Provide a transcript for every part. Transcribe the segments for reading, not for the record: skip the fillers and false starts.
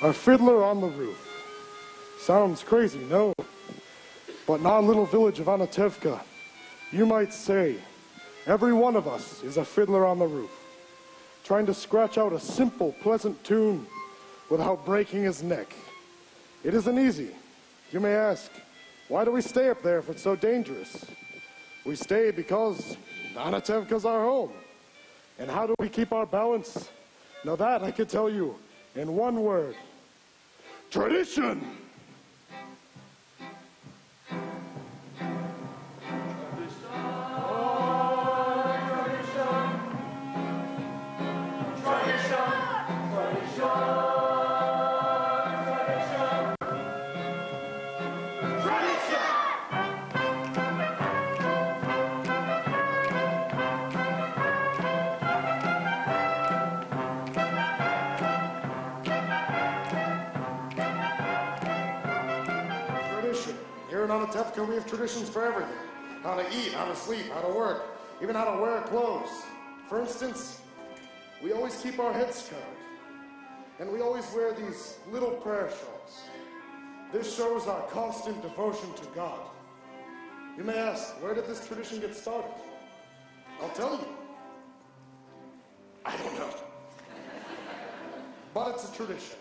A fiddler on the roof. Sounds crazy, no? But in our little village of Anatevka, you might say, every one of us is a fiddler on the roof, trying to scratch out a simple, pleasant tune without breaking his neck. It isn't easy. You may ask, why do we stay up there if it's so dangerous? We stay because Anatevka's our home. And how do we keep our balance? Now that I could tell you in one word. Tradition! Here in Anatevka, we have traditions for everything. How to eat, how to sleep, how to work, even how to wear clothes. For instance, we always keep our heads covered. And we always wear these little prayer shawls. This shows our constant devotion to God. You may ask, where did this tradition get started? I'll tell you. I don't know. But it's a tradition.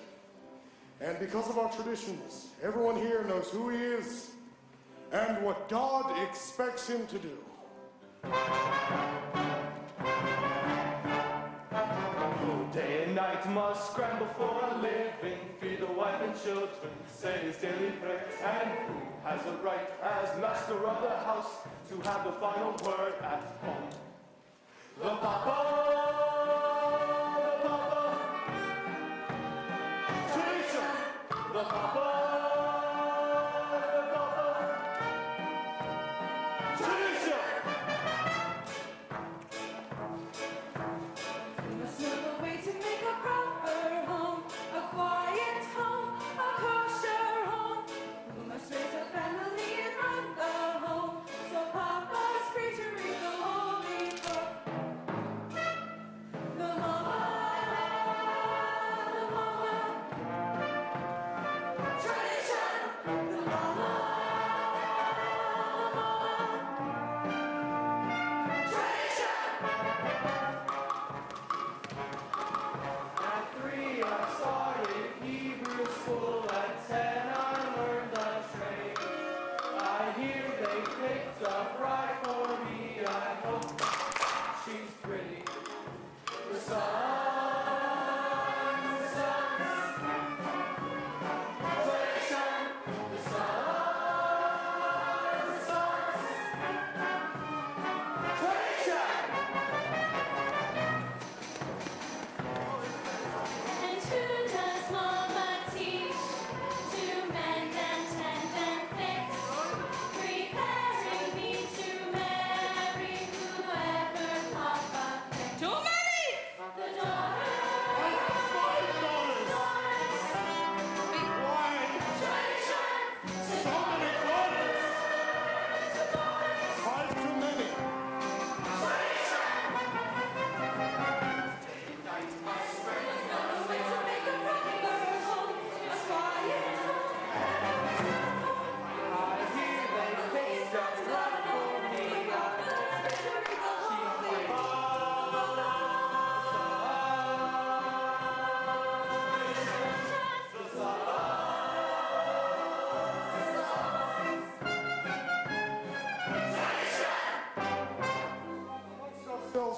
And because of our traditions, everyone here knows who he is and what God expects him to do. Day and night must scramble for a living, feed the wife and children, say his daily prayers, and who has a right as master of the house to have the final word at home? The Papa! The Papa! Tradition! The Papa!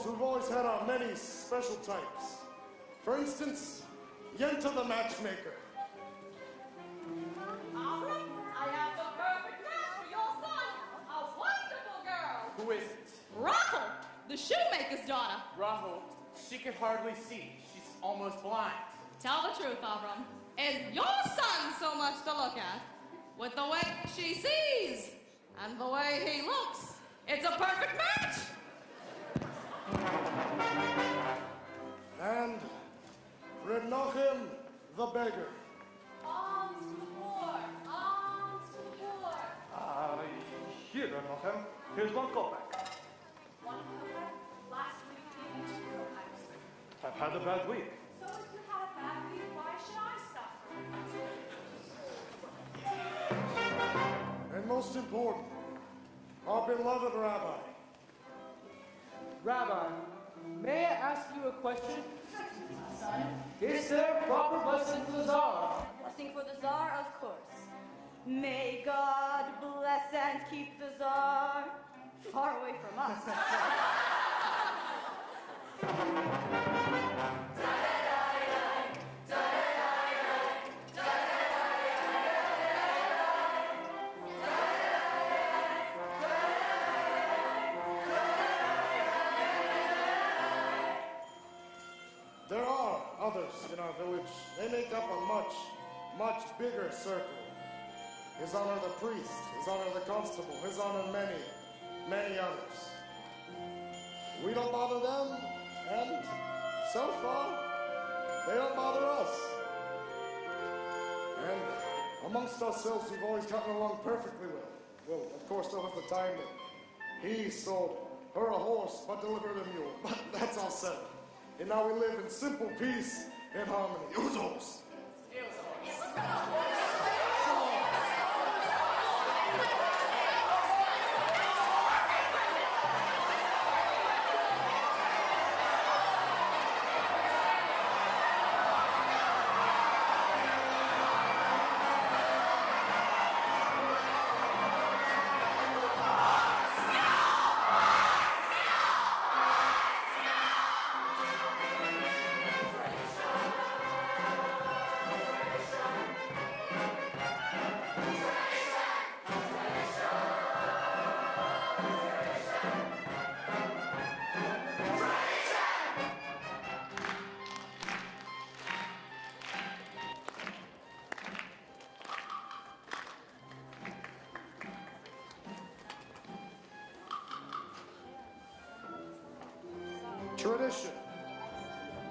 We've always had our many special types. For instance, Yenta the matchmaker. Avram, I have the perfect match for your son. A wonderful girl. Who is it? Rachel, the shoemaker's daughter. Rahul. She can hardly see. She's almost blind. Tell the truth, Avram. Is your son so much to look at? With the way she sees and the way he looks, it's a perfect match. And Renochem the beggar. Alms to the poor, alms to the poor. Here, Renochem. Here's 1 kopeck. 1 kopeck? Last week gave me 2 kopecks. I've had a bad week. So if you had a bad week, why should I suffer? important. Our beloved Rabbi. Rabbi, may I ask you a question? Is there proper blessing for the Tsar? Blessing for the Tsar, of course. May God bless and keep the Tsar far away from us. There are others in our village. They make up a much, much bigger circle. His Honor the priest, His Honor the constable, His Honor many, many others. We don't bother them, and so far, they don't bother us. And amongst ourselves, we've always gotten along perfectly well. Well, of course, there was the time that he sold her a horse, but delivered a mule. But that's all settled. And now we live in simple peace and harmony. It was horse. Tradition.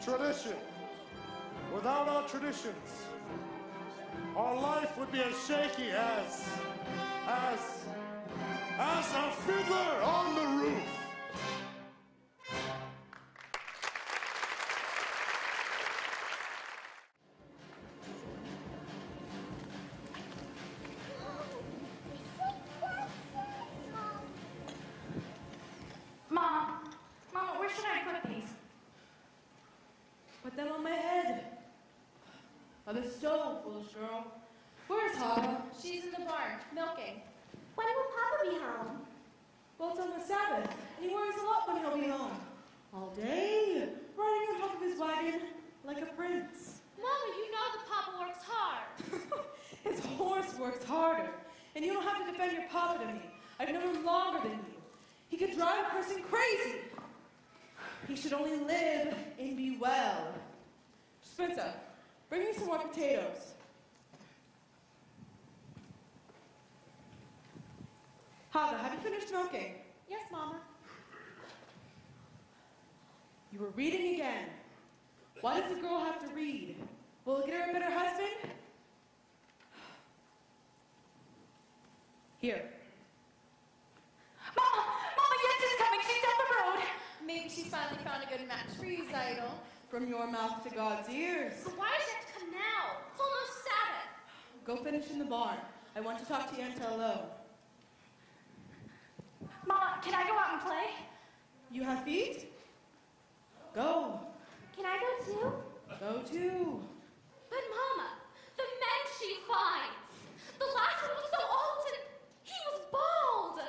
Tradition. Without our traditions, our life would be as shaky as a fiddler on the roof. Mama, where should I put these? Put them on my head. By the stove, foolish girl. Where's Hava? She's in the barn, milking. When will Papa be home? Well, it's on the Sabbath, and he worries a lot when he'll be home. All day, riding on top of his wagon like a prince. Mama, you know that Papa works hard. His horse works harder, and you don't have to defend your Papa to me. I've known him longer than you. He could drive a person crazy. He should only live and be well. Spencer, bring me some more potatoes. Hava, have you finished milking? Yes, Mama. You were reading again. Why does the girl have to read? Will it get her a better husband? Here. Mama, Jens is coming. She's down the road. Maybe she's finally found a good match for you, Zeidel. From your mouth to God's ears. But why does she have to come now? It's almost Sabbath. Go finish in the barn. I want to talk to Yenta alone. Mama, can I go out and play? You have feet? Go. Can I go too? Go too. But Mama, the men she finds. The last one was so old and he was bald.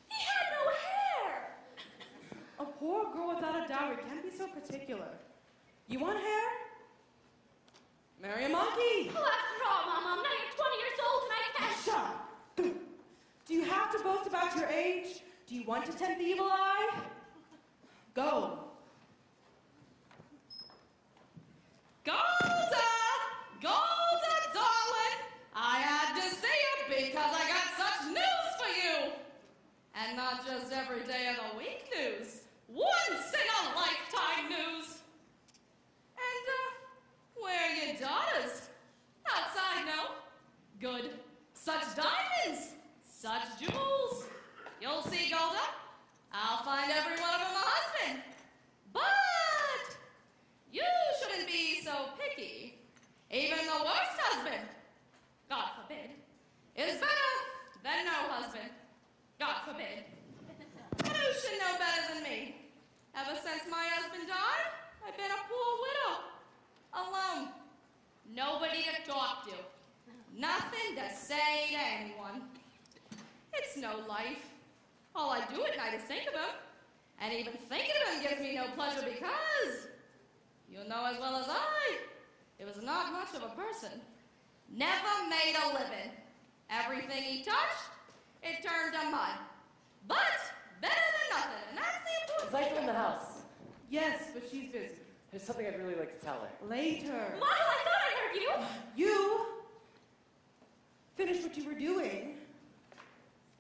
He had no hair. A poor girl without a dowry can't be so particular. You want hair? Marry a monkey. Oh, after all, Mama, I'm not even 20 years old and I can't. Shut up. Do you have to boast about your age? Do you want to tempt the evil eye? Go. Golda! Golda, darling! I had to see you because I got such news for you! And not just every day of the week news. Once in a lifetime news! And, where are your daughters? Outside, no? Good. Such diamonds! Such jewels! You'll see, Golda. I'll find every one of them a husband. But you shouldn't be so picky. Even the worst husband, God forbid, is better than no husband. have been a poor widow. Alone. Nobody to talk to. Nothing to say to anyone. It's no life. All I do at night is think of him. And even thinking of him gives me no pleasure because, you know as well as I, it was not much of a person. Never made a living. Everything he touched, it turned to mud. But better than nothing, and that's the important thing. Zyto in the house. Yes, but she's busy. There's something I'd really like to tell her. Later. Motto, I thought I heard you. You finish what you were doing,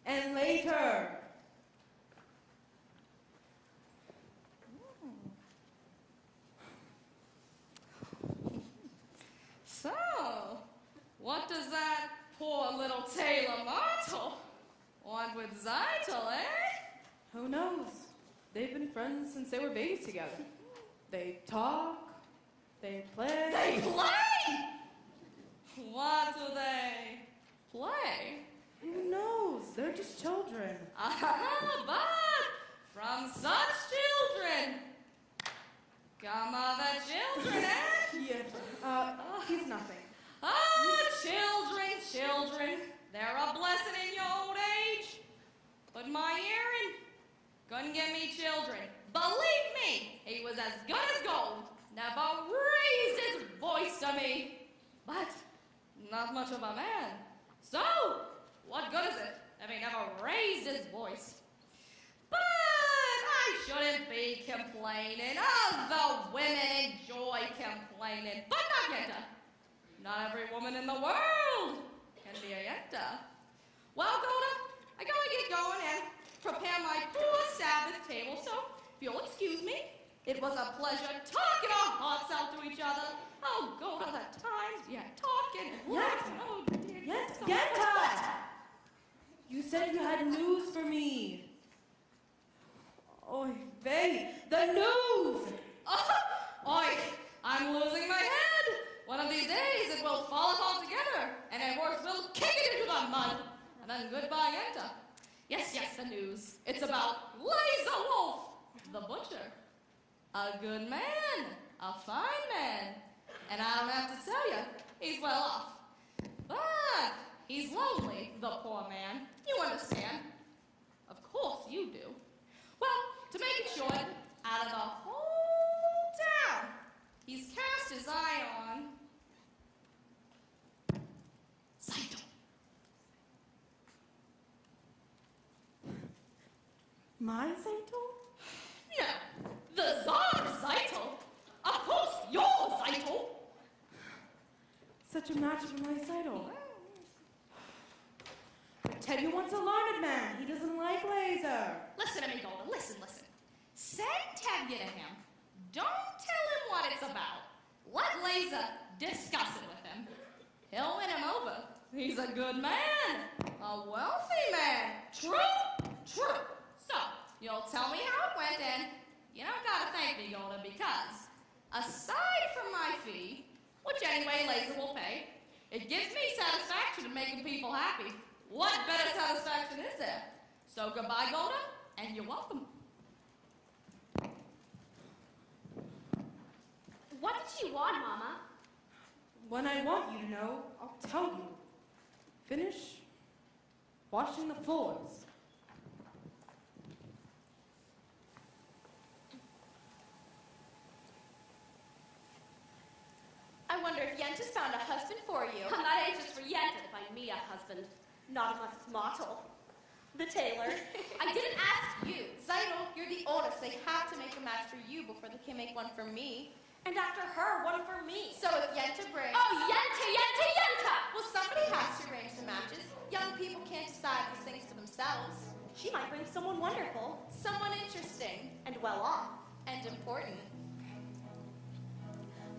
and later. So, what does that poor little Taylor Martel want with Zytel, eh? Who knows? They've been friends since they were babies together. They talk, they play. They play? What do they play? Who knows? They're just children. But from such children come other children, eh? Yeah, he's nothing. Children, they're a blessing in your old age. But my Aaron couldn't get me children. Believe me, he was as good as gold. Never raised his voice to me. But not much of a man. So, what good is it if he never raised his voice? But I shouldn't be complaining. Other women enjoy complaining, but not Yenta. Not every woman in the world can be a Yenta. Well, Golda, I gotta get going and prepare my poor Sabbath table, so if you'll excuse me, it was a pleasure talking our hearts out to each other. Oh, Golda, the times, yeah, talking and laughing. Oh, dear. Yes, so Yenta! You said you had news for me. Oy vey, the news! Oi, I'm losing my head. One of these days it will fall apart together, and a horse will kick it into the mud. And then goodbye, Yenta. Yes, the news. It's about Laser Wolf, the butcher. A good man, a fine man. And I don't have to tell you, he's well off. But he's lonely, the poor man. You understand. Of course you do. Well, to make it short, out of the whole town, he's cast his eye on Zyto. My Zyto? No, the Tsar's Zyto. Of course, your Zyto. Such a match for my Zyto. Teddy wants a learned man. He doesn't like laser. Listen to me, Golden. Listen. Send Tevye to him. Don't tell him what it's about. Let Laser discuss it with him. He'll win him over. He's a good man. A wealthy man. True. So, you'll tell me how it went, and you don't gotta thank me, Golden, because aside from my fee, which anyway Laser will pay, it gives me satisfaction in making people happy. What better satisfaction is there? So goodbye, Golda, and you're welcome. What did you want, Mama? When I want you to know, I'll tell you. Finish washing the floors. I wonder if Yenta's found a husband for you. I'm not anxious for Yenta to find me a husband. Not unless it's Mottle, the tailor. I didn't ask you. Zyto, you're the oldest. They have to make a match for you before they can make one for me. And after her, one for me. So if Yenta brings... Oh, Yenta! Well, somebody has to arrange the matches. Young people can't decide these things for themselves. She might bring someone wonderful. Someone interesting. And well off. And important.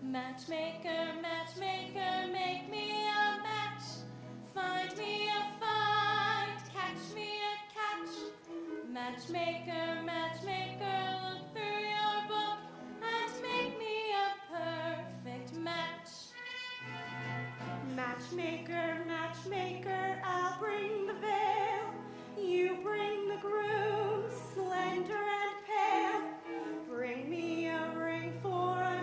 Matchmaker, matchmaker, make me a match. Find me a find, catch me a catch. Matchmaker, matchmaker, look through your book and make me a perfect match. Matchmaker, matchmaker, I'll bring the veil. You bring the groom, slender and pale. Bring me a ring for a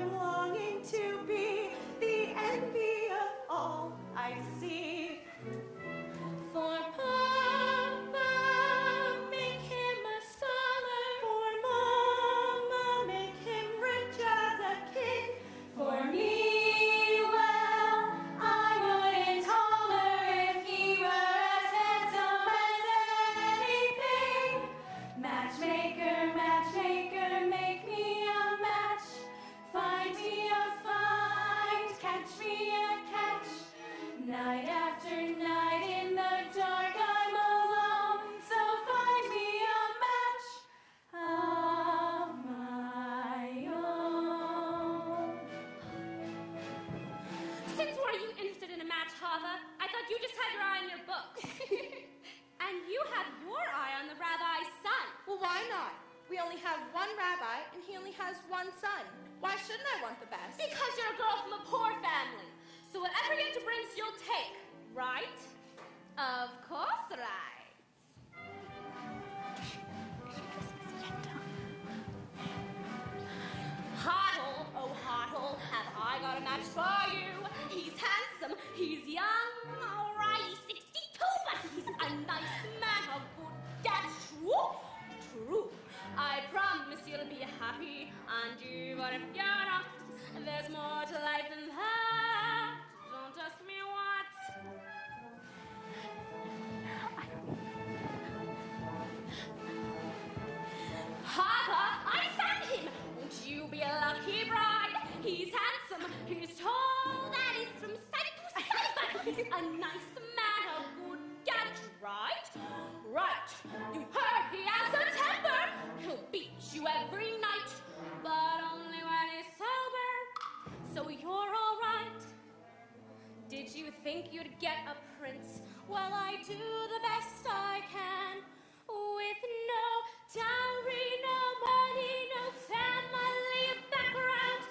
Night after night in the dark I'm alone, so find me a match of my own. Since when are you interested in a match, Hava? I thought you just had your eye on your books. And you have your eye on the rabbi's son. Well, why not? We only have one rabbi, and he only has one son. Why shouldn't I want the best? Because you're a girl from a poor family. So whatever you brings, you'll take, right? Of course, right. Hoddle, oh Hoddle, have I got a match for you? He's handsome, he's young, alright, he's 62, but he's a nice man, a good dad, true? True. I promise you'll be happy, and even if you're not, there's more to life than that. Don't ask me what. Hava, I found him. Won't you be a lucky bride? He's handsome, he's tall, that is from side to side, but he's a nice man, a good dad, right? Right. You heard he has a temper. He'll beat you every night, but only when he's sober. So you're all right. Did you think you'd get a prince? Well, I do the best I can. With no dowry, no money, no family background.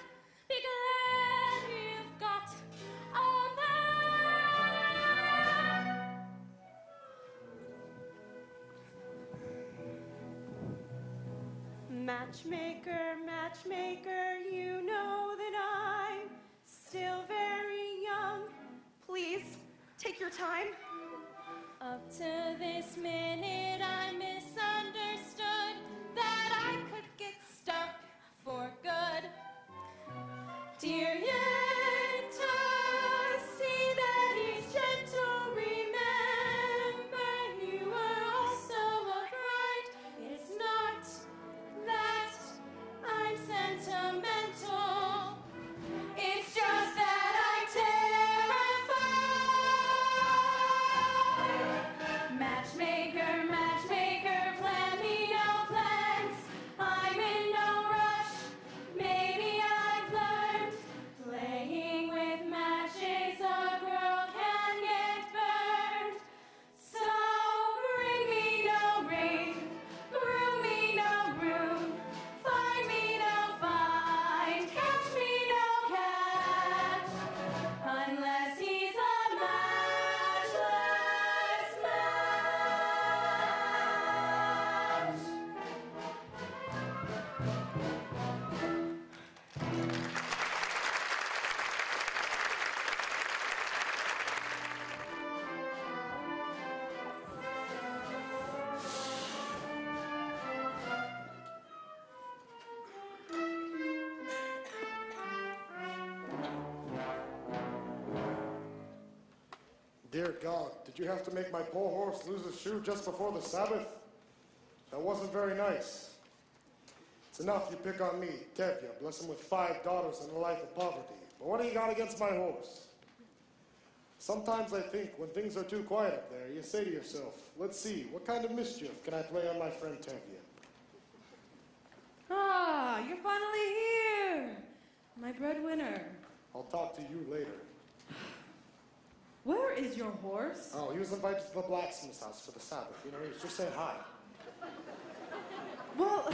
Be glad you've got a man. Matchmaker, matchmaker, you know that I'm still very young. Please, take your time. Up to this minute I misunderstood that I could get stuck for good. Dear Yenta, see that he's gentle, remember you were also upright. It's not that I'm sentimental, it's just that I'm terrified. Matchmaker, matchmaker, plan me no plans. I'm in no rush, maybe I've learned. Playing with matches, a girl can get burned. So bring me no ring, groom me no groom, find me no find, catch me no catch, unless he's a matchless match. Dear God, did you have to make my poor horse lose his shoe just before the Sabbath? That wasn't very nice. It's enough you pick on me, Tevye, bless him with 5 daughters and a life of poverty. But what do you got against my horse? Sometimes I think when things are too quiet up there, you say to yourself, let's see, what kind of mischief can I play on my friend Tevye? Ah, you're finally here. My breadwinner. I'll talk to you later. Where is your horse? Oh, he was invited to the blacksmith's house for the Sabbath. You know, he was just saying hi. Well,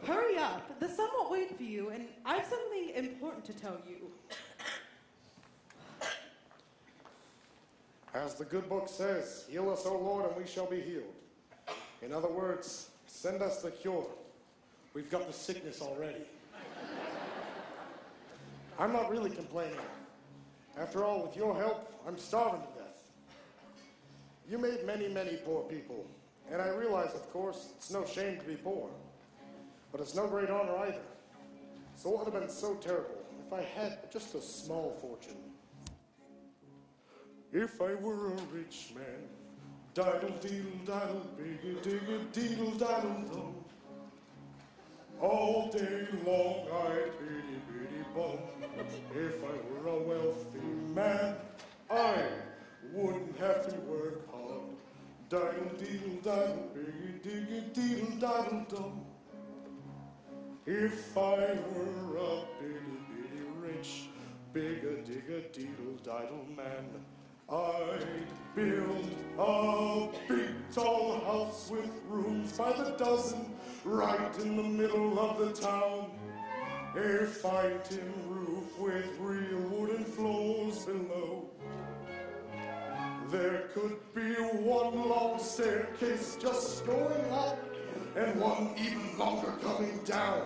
hurry up. The sun won't wait for you, and I have something important to tell you. As the good book says, heal us, O Lord, and we shall be healed. In other words, send us the cure. We've got the sickness already. I'm not really complaining. After all, with your help, I'm starving to death. You made many, many poor people, and I realize, of course, it's no shame to be poor, but it's no great honor either. So it would have been so terrible if I had just a small fortune. If I were a rich man, diddle-deedle-daddle, big-a-dig-a-deedle-daddle-dum. All day long I'd bitty-bitty-bum. If I were a wealthy man, I have to work hard. Diddle deedle diddle, biggy diggy deedle diddle dum. If I were a bitty bitty rich, bigger digger deedle diddle man, I'd build a big tall house with rooms by the dozen, right in the middle of the town. A fighting roof with real wooden floors below. There could be one long staircase just going up, and one even longer coming down,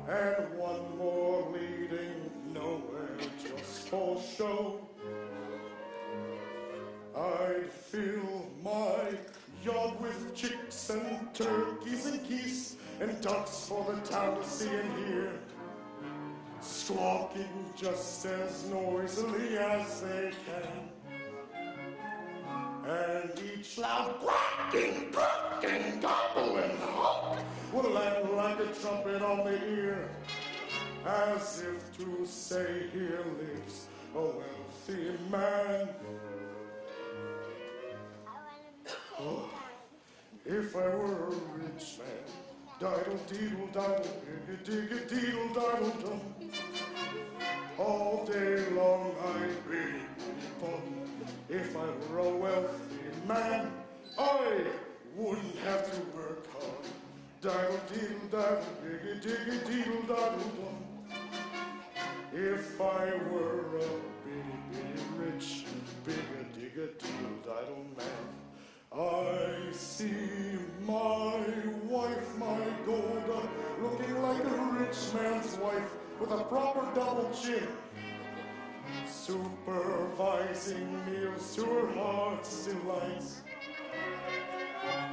and one more leading nowhere just for show. I'd fill my yard with chicks and turkeys and geese and ducks for the town to see and hear, squawking just as noisily as they can. And each loud quacking, clucking, gobble and honk will land like a trumpet on the ear, as if to say, here lives a wealthy man. Oh, if I were a rich man, diddle deedle diddle, diggy diggy deedle diddle dum. All day long I'd be fun. If I were a wealthy man, I wouldn't have to work hard. Diddle deedle diddle, diggy diggy deedle diddle dum. If I were a bitty bitty rich, bigger digger deedle diddle man, I see my wife, my Golda, looking like a rich man's wife with a proper double chin, supervising meals to her heart's delights.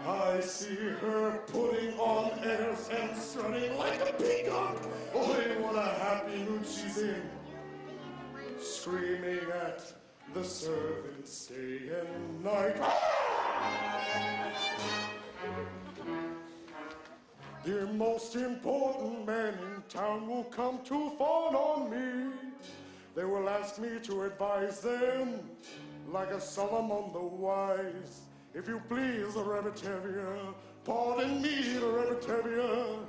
I see her putting on airs and strutting like a peacock. Oh, hey, what a happy mood she's in, screaming at the servants day and night. The most important man in town will come to fawn on me. They will ask me to advise them like a Solomon the Wise. If you please, the Rebetevia, pardon me, the Rebetevia,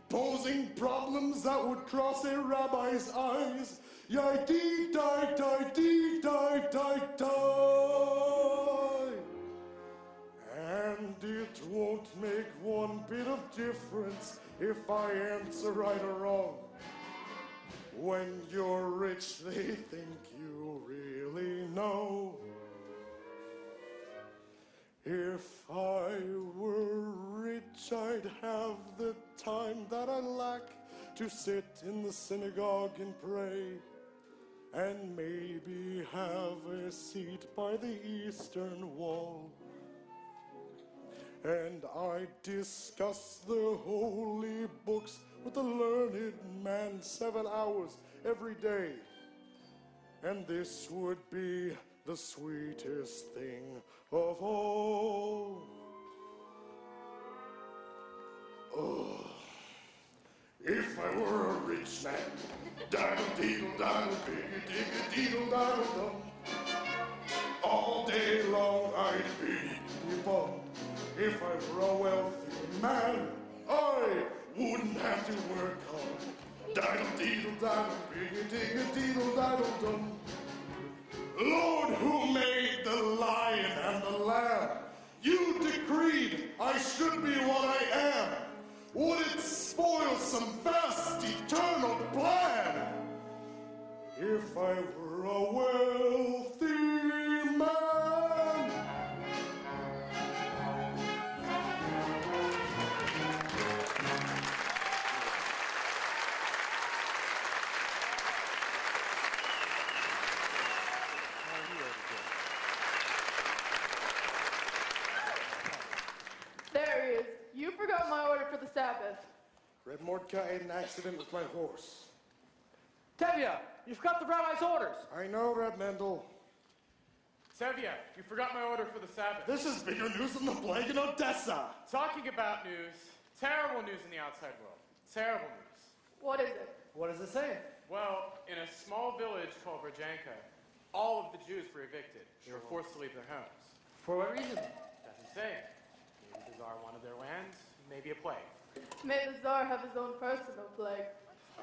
posing problems that would cross a rabbi's eyes. Yai-dee-die-die-dee-die-die-die. And it won't make one bit of difference if I answer right or wrong. When you're rich, they think you really know. If I were rich, I'd have the time that I lack to sit in the synagogue and pray, and maybe have a seat by the eastern wall. And I discuss the holy books with the learned man 7 hours every day. And this would be the sweetest thing of all. Oh, if I were a rich man, diddle-deedle-diddle, biggy-diggy-deedle-diddle-dum, all day long I'd be bummed. If I were a wealthy man, I wouldn't have to work hard. Diddle-deedle-diddle, biggy-diggy-deedle-diddle-dum. Lord, who made the lion and the lamb, you decreed I should be what I am. Would it spoil some vast eternal plan if I were a wealthy man? There he is. You forgot my order for the Sabbath. Red Mordecai had an accident with my horse. Tevye, you forgot the rabbi's orders. I know, Reb Mendel. Tevye, you forgot my order for the Sabbath. This is bigger news than the plague in Odessa. Talking about news, terrible news in the outside world. Terrible news. What is it? What does it say? Well, in a small village called Rajanka, All of the Jews were evicted. They were forced to leave their homes. For what reason? Doesn't say. Maybe the Tsar wanted their lands, maybe a plague. May the Tsar have his own personal plague.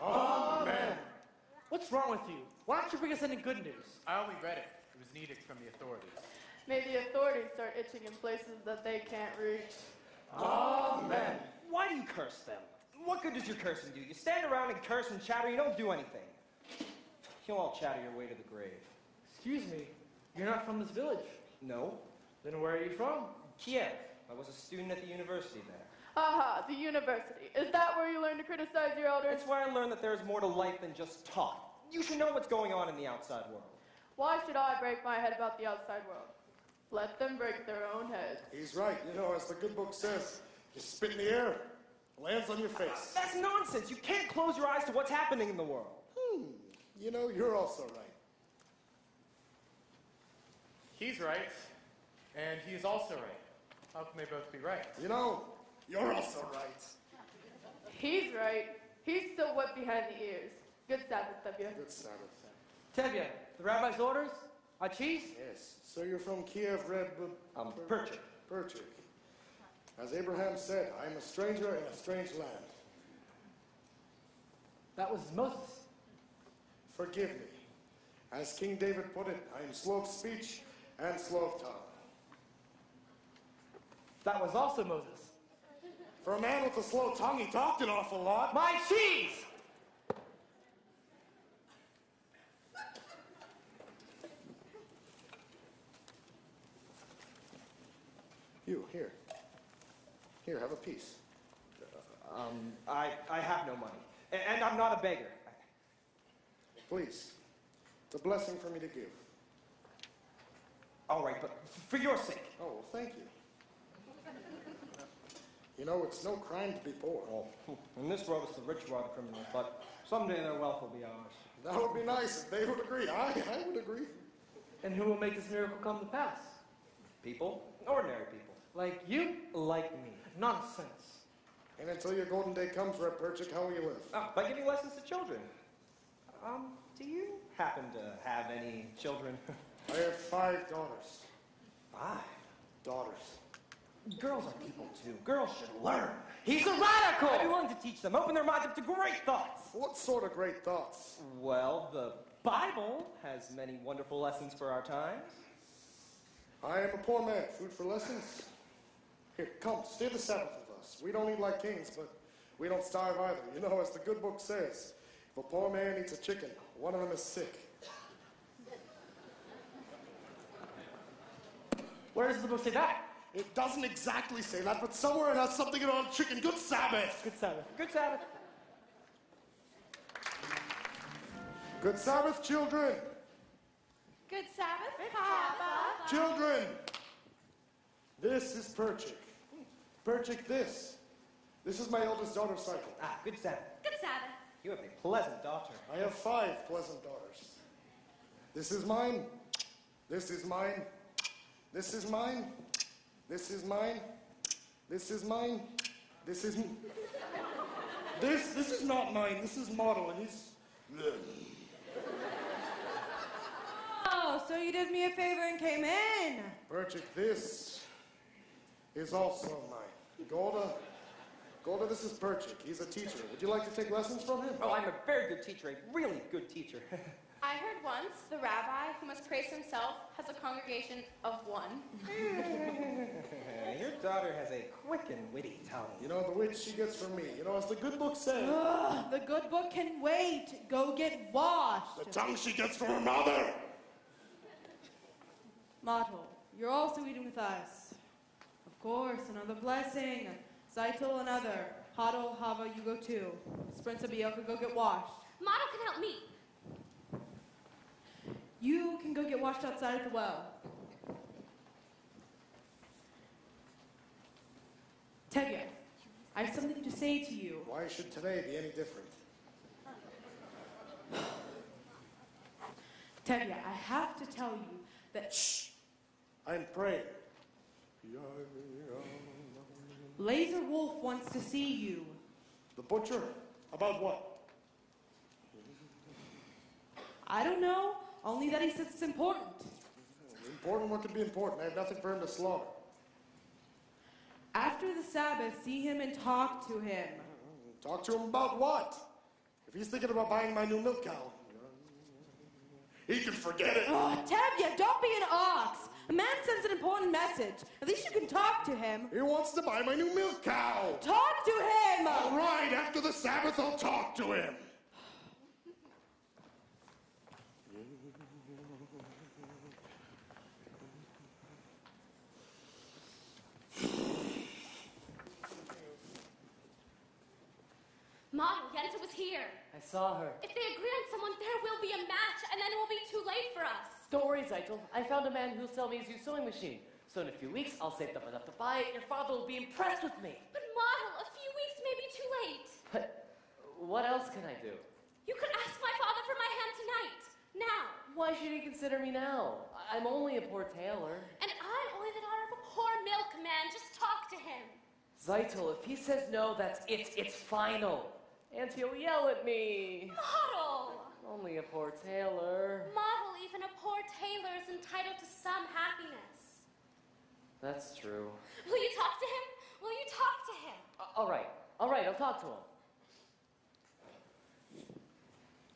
Amen. What's wrong with you? Why don't you bring us any good news? I only read it. It was an edict from the authorities. May the authorities start itching in places that they can't reach. Amen. Why do you curse them? What good does your cursing do? You stand around and curse and chatter, you don't do anything. You'll all chatter your way to the grave. Excuse me, you're not from this village. No. Then where are you from? Kiev. I was a student at the university there. Aha, the university. Is that where you learn to criticize your elders? It's where I learned that there is more to life than just talk. You should know what's going on in the outside world. Why should I break my head about the outside world? Let them break their own heads. He's right. You know, as the good book says, you spit in the air, it lands on your face. That's nonsense. You can't close your eyes to what's happening in the world. You know, you're also right. He's right, and he is also right. How can they both be right? You know, you're also right. He's right. He's still wet behind the ears. Good Sabbath, Tevye. Good Sabbath. Tevye, the rabbi's orders? A cheese? Yes. So you're from Kiev, Perchik. Perchik. As Abraham said, I am a stranger in a strange land. That was Moses. Forgive me. As King David put it, I am slow of speech and slow of tongue. That was also Moses. For a man with a slow tongue, he talked an awful lot. My cheese! You, here. Here, have a piece. I have no money. And I'm not a beggar. Please. It's a blessing for me to give. All right, but for your sake. Oh, well, thank you. You know, it's no crime to be poor. Well, in this world, it's the rich who are the criminals, but someday their wealth will be ours. That would be nice if they would agree. I would agree. And who will make this miracle come to pass? People, ordinary people. Like you? Like me. Nonsense. And until your golden day comes, Rep Perchik, how will you live? By giving lessons to children. Do you happen to have any children? I have 5 daughters. 5? Daughters. Girls are people too. Girls should learn. He's a radical! I'd be willing to teach them, open their minds up to great thoughts. What sort of great thoughts? Well, the Bible has many wonderful lessons for our times. I am a poor man. Food for lessons? Here, come, stay the Sabbath with us. We don't eat like kings, but we don't starve either. You know, as the good book says, if a poor man eats a chicken, one of them is sick. Where does the book say that? It doesn't exactly say that, but somewhere it has something about chicken. Good Sabbath! Good Sabbath. Good Sabbath. Good Sabbath, children! Good Sabbath, Papa. Children! This is Perchik. Perchik, this. This is my eldest daughter, Cycle. Good Sabbath. Good Sabbath. You have a pleasant daughter. I have 5 pleasant daughters. This is mine. This is mine. This is mine. This is mine. This is mine. This is... This is not mine. This is model, and he's... Oh, so you did me a favor and came in. Perchik, this is also mine. Golda, this is Perchik. He's a teacher. Would you like to take lessons from him? Oh, I'm a very good teacher, a really good teacher. I heard once the rabbi, who must praise himself, has a congregation of 1. Your daughter has a quick and witty tongue. You know, the witch she gets from me. You know, as the good book says. Ugh, the good book can wait. Go get washed. The tongue she gets from her mother. Motto, you're also eating with us. Of course, another blessing. Zaitel, another. Hado, Hava, you go too. Sprints of Bielka, go get washed. Motto can help me. You can go get washed outside at the well. Tevye, I have something to say to you. Why should today be any different? Tevye, I have to tell you that... Shh! I'm praying. Laser Wolf wants to see you. The butcher? About what? I don't know, only that he says it's important. Important? What could be important? I have nothing for him to slaughter. After the Sabbath, see him and talk to him. Talk to him about what? If he's thinking about buying my new milk cow, he can forget it. Oh, Tevye, don't be an ox. A man sends an important message. At least you can talk to him. He wants to buy my new milk cow. Talk to him! All right, after the Sabbath, I'll talk to him. Mom, Yenta was here. I saw her. If they agree on someone, there will be a match, and then it will be too late for us. Don't worry, Zeitel. I found a man who'll sell me his new sewing machine. So in a few weeks, I'll save up enough to buy it. Your father will be impressed with me. But Model, a few weeks may be too late. But what else can I do? You could ask my father for my hand tonight. Now. Why should he consider me now? I'm only a poor tailor. And I'm only the daughter of a poor milkman. Just talk to him. Zeitel, if he says no, that's it. It's final. And he'll yell at me. Model! Only a poor tailor. Model, even a poor tailor is entitled to some happiness. That's true. Will you talk to him? Will you talk to him? All right, I'll talk to him.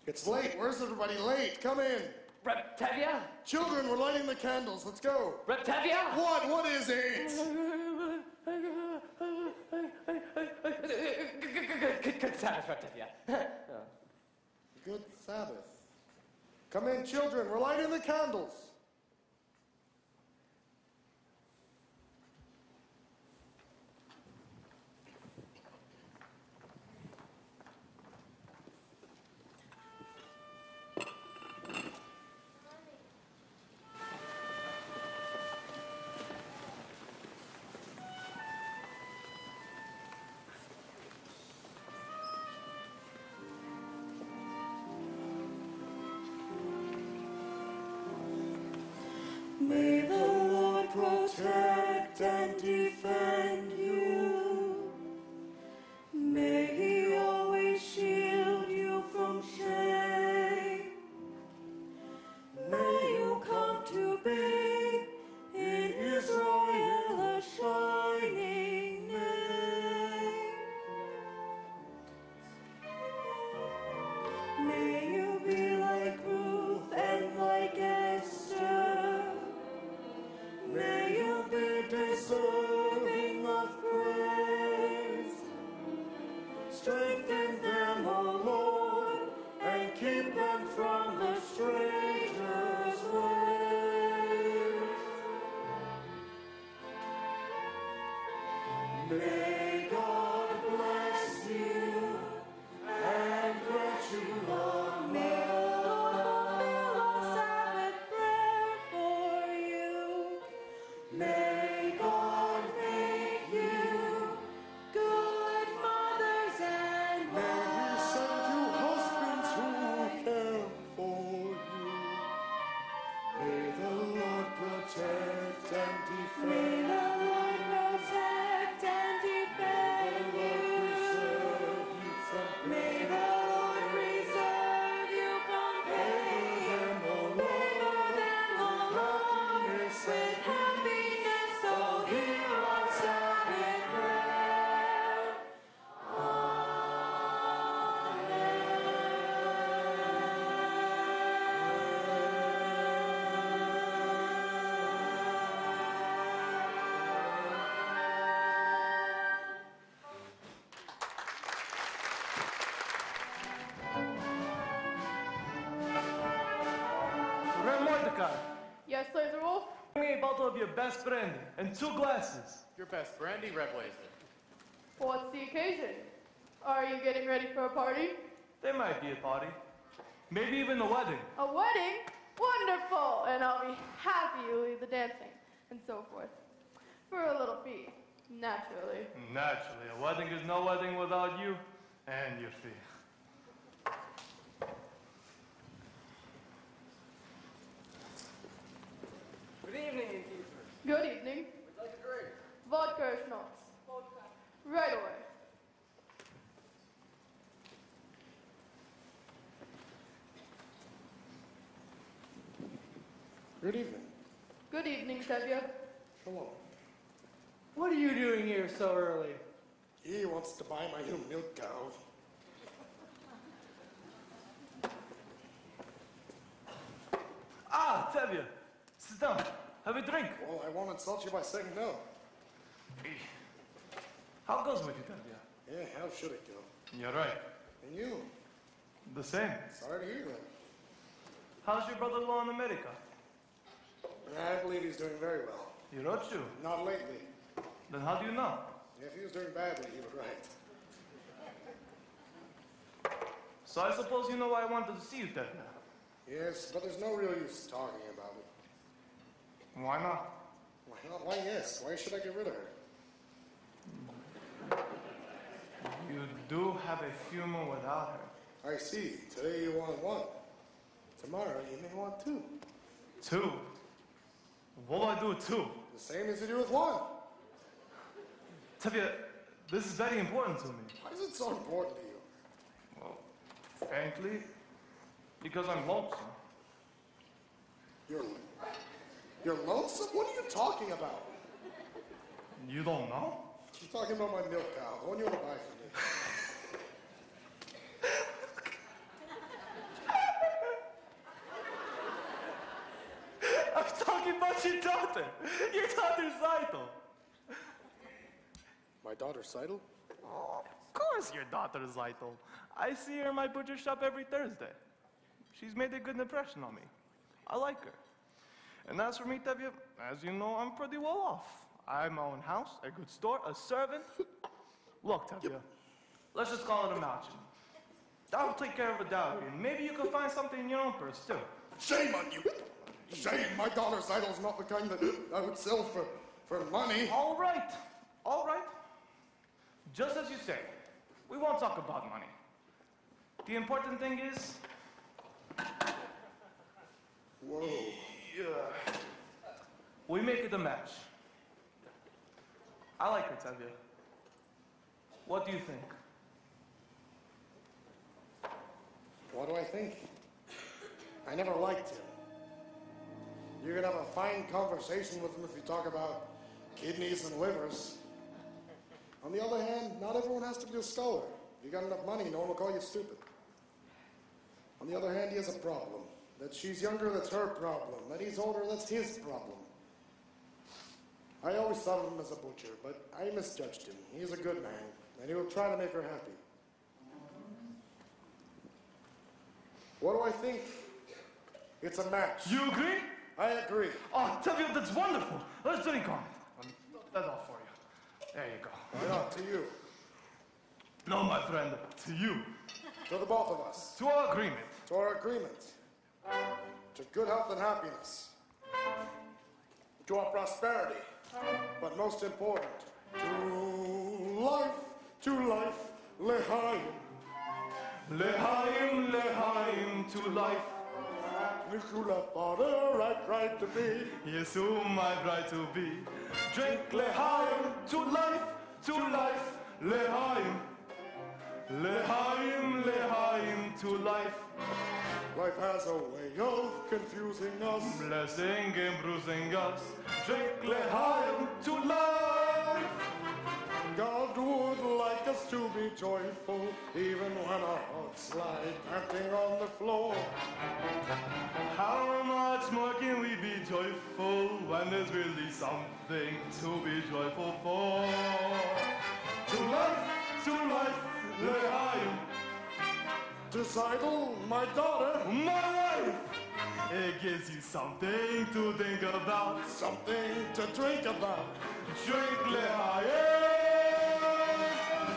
It's late. Where's everybody late? Come in. Reptevia? Children, we're lighting the candles. Let's go. Reptevia? What? What is it? Good Sabbath, Reptevia. Good Sabbath. Come in, children. We're lighting the candles. May the Lord protect and defend you. May He always shield you from shame. May you come to be in His royal shining name. May you be like Ruth and like Esther. May you be deserving of praise. Strengthen them, O Lord, and keep them from the stranger's ways. May God bless you and grant you long life. May God make you good mothers and May He send you husbands who care for you. May the Lord protect and defend. May the Lord protect and defend you. May the Lord preserve you from pain. Favor them, O Lord, with happiness. So hear our Sabbath prayer. Rev Mordecai, Yes, Laser Wolf? bring me a bottle of your best brandy and 2 glasses. Your best brandy, Rev Laser. What's the occasion? Are you getting ready for a party? There might be a party. Maybe even a wedding. A wedding? Wonderful! And I'll be happy you lead the dancing, and so forth. For a little fee, naturally. Naturally, a wedding is no wedding without you and your fee. Good evening, innkeeper. Good evening. Would like a drink? Vodka or schnapps? Right away. Good evening. Good evening, Tevye. Hello. What are you doing here so early? He wants to buy my new milk cow. Ah, Tevye, sit down. Have a drink. Well, I won't insult you by saying no. How goes with you, Tevye? Yeah, how should it go? You're right. And you? The same. Sorry to hear that. How's your brother-in-law in America? I believe he's doing very well. He wrote you. Not lately. Then how do you know? If he was doing badly, he would write. So I suppose you know why I wanted to see you, Tevye. Yes, but there's no real use talking about it. Why not? Why not? Why yes? Why should I get rid of her? You do have a few more without her. I see. Today you want one. Tomorrow you may want two. Two? What do I do with two? The same as you do with one. Tevye, this is very important to me. Why is it so important to you? Well, frankly, because I'm lonesome. You're lonesome? What are you talking about? You don't know? She's talking about my milk cow. The one you want to buy for me. I'm talking about your daughter. Your daughter's idol. My daughter, Seidel? Oh, of course your daughter is idol. I see her in my butcher shop every Thursday. She's made a good impression on me. I like her. And as for me, Tevye, as you know, I'm pretty well off. I have my own house, a good store, a servant. Look, Tevye, let's just call it a match. I'll take care of the dowry, and maybe you can find something in your own purse, too. Shame on you! Shame! My daughter's idol's not the kind that I would sell for money. All right. All right. Just as you say, we won't talk about money. The important thing is... Whoa. Yeah. We make it a match. I like her, Tevye. What do you think? What do I think? I never liked him. You can have a fine conversation with him if you talk about kidneys and livers. On the other hand, not everyone has to be a scholar. If you got enough money, no one will call you stupid. On the other hand, he has a problem. That she's younger, that's her problem. That he's older, that's his problem. I always thought of him as a butcher, but I misjudged him. He's a good man, and he will try to make her happy. What do I think? It's a match. You agree? I agree. Oh, Tevye, that's wonderful. Let's drink on it. That's all for you. There you go. Why not? To you. No, my friend, to you. To the both of us. To our agreement. To our agreement. To good health and happiness. To our prosperity. But most important, to life, lehaim. Lehaim, lehaim, to life. Nikula, father, right to be. Yes, who my bride to be. Drink lehaim, to life, lehaim. Lehaim, lehaim, to life. Life has a way of confusing us. Blessing and bruising us. Drink lehaim, to life. God would like us to be joyful, even when our hearts lie panting on the floor. How much more can we be joyful when there's really something to be joyful for? To life, lehaim. To Seidel, my daughter, my wife. It gives you something to think about, something to drink about. Drink lehaim.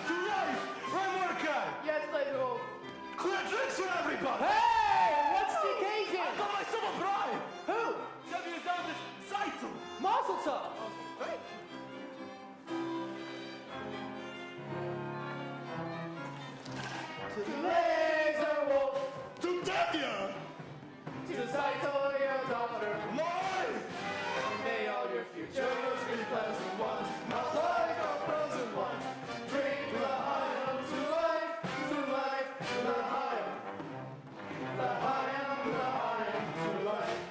To life, right, Mordecai? Yes, I do. Clear drinks for everybody. Hey! What's the occasion? I got myself a bride. Who? Tevye's down this Saito. Mazel tov. Hey. To the laser wolf. To Tevye! To the Saito, your daughter. Mine! May all your futures be pleasant ones, not like our present ones. Drink l'chaim to life, l'chaim. L'chaim, l'chaim to life.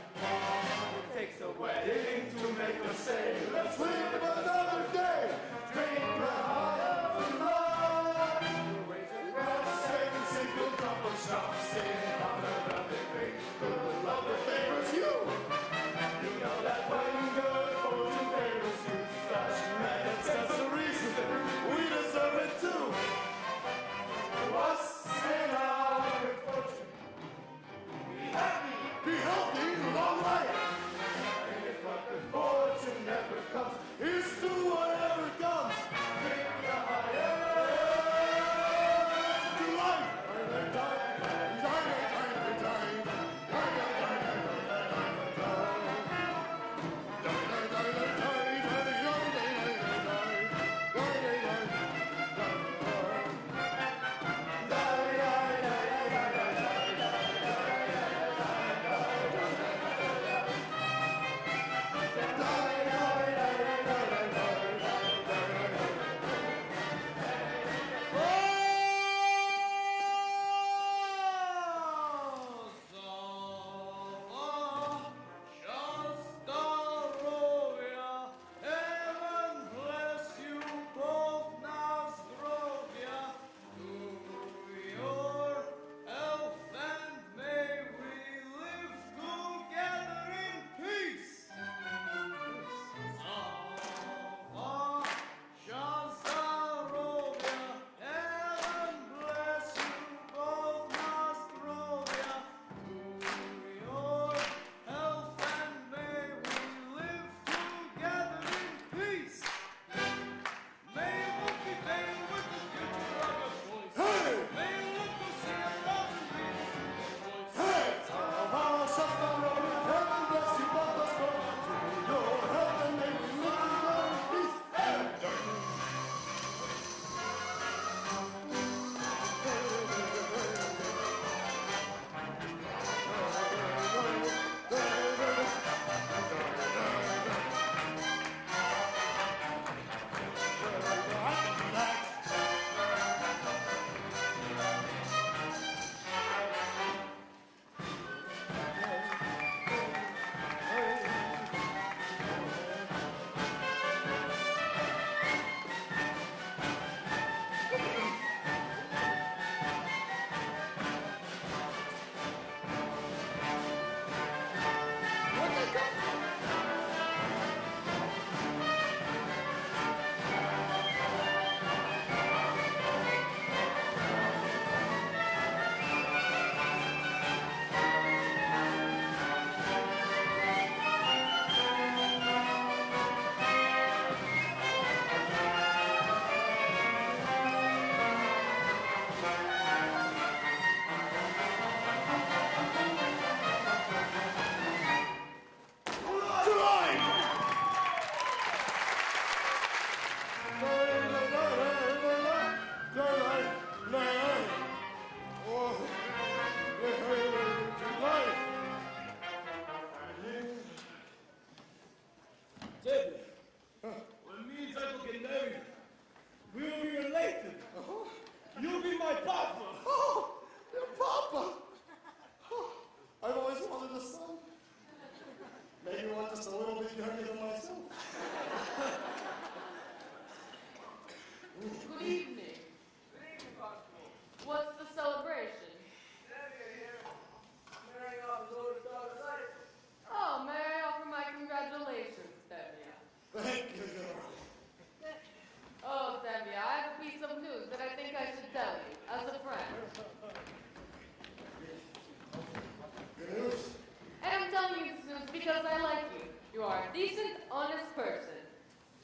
are a decent, honest person,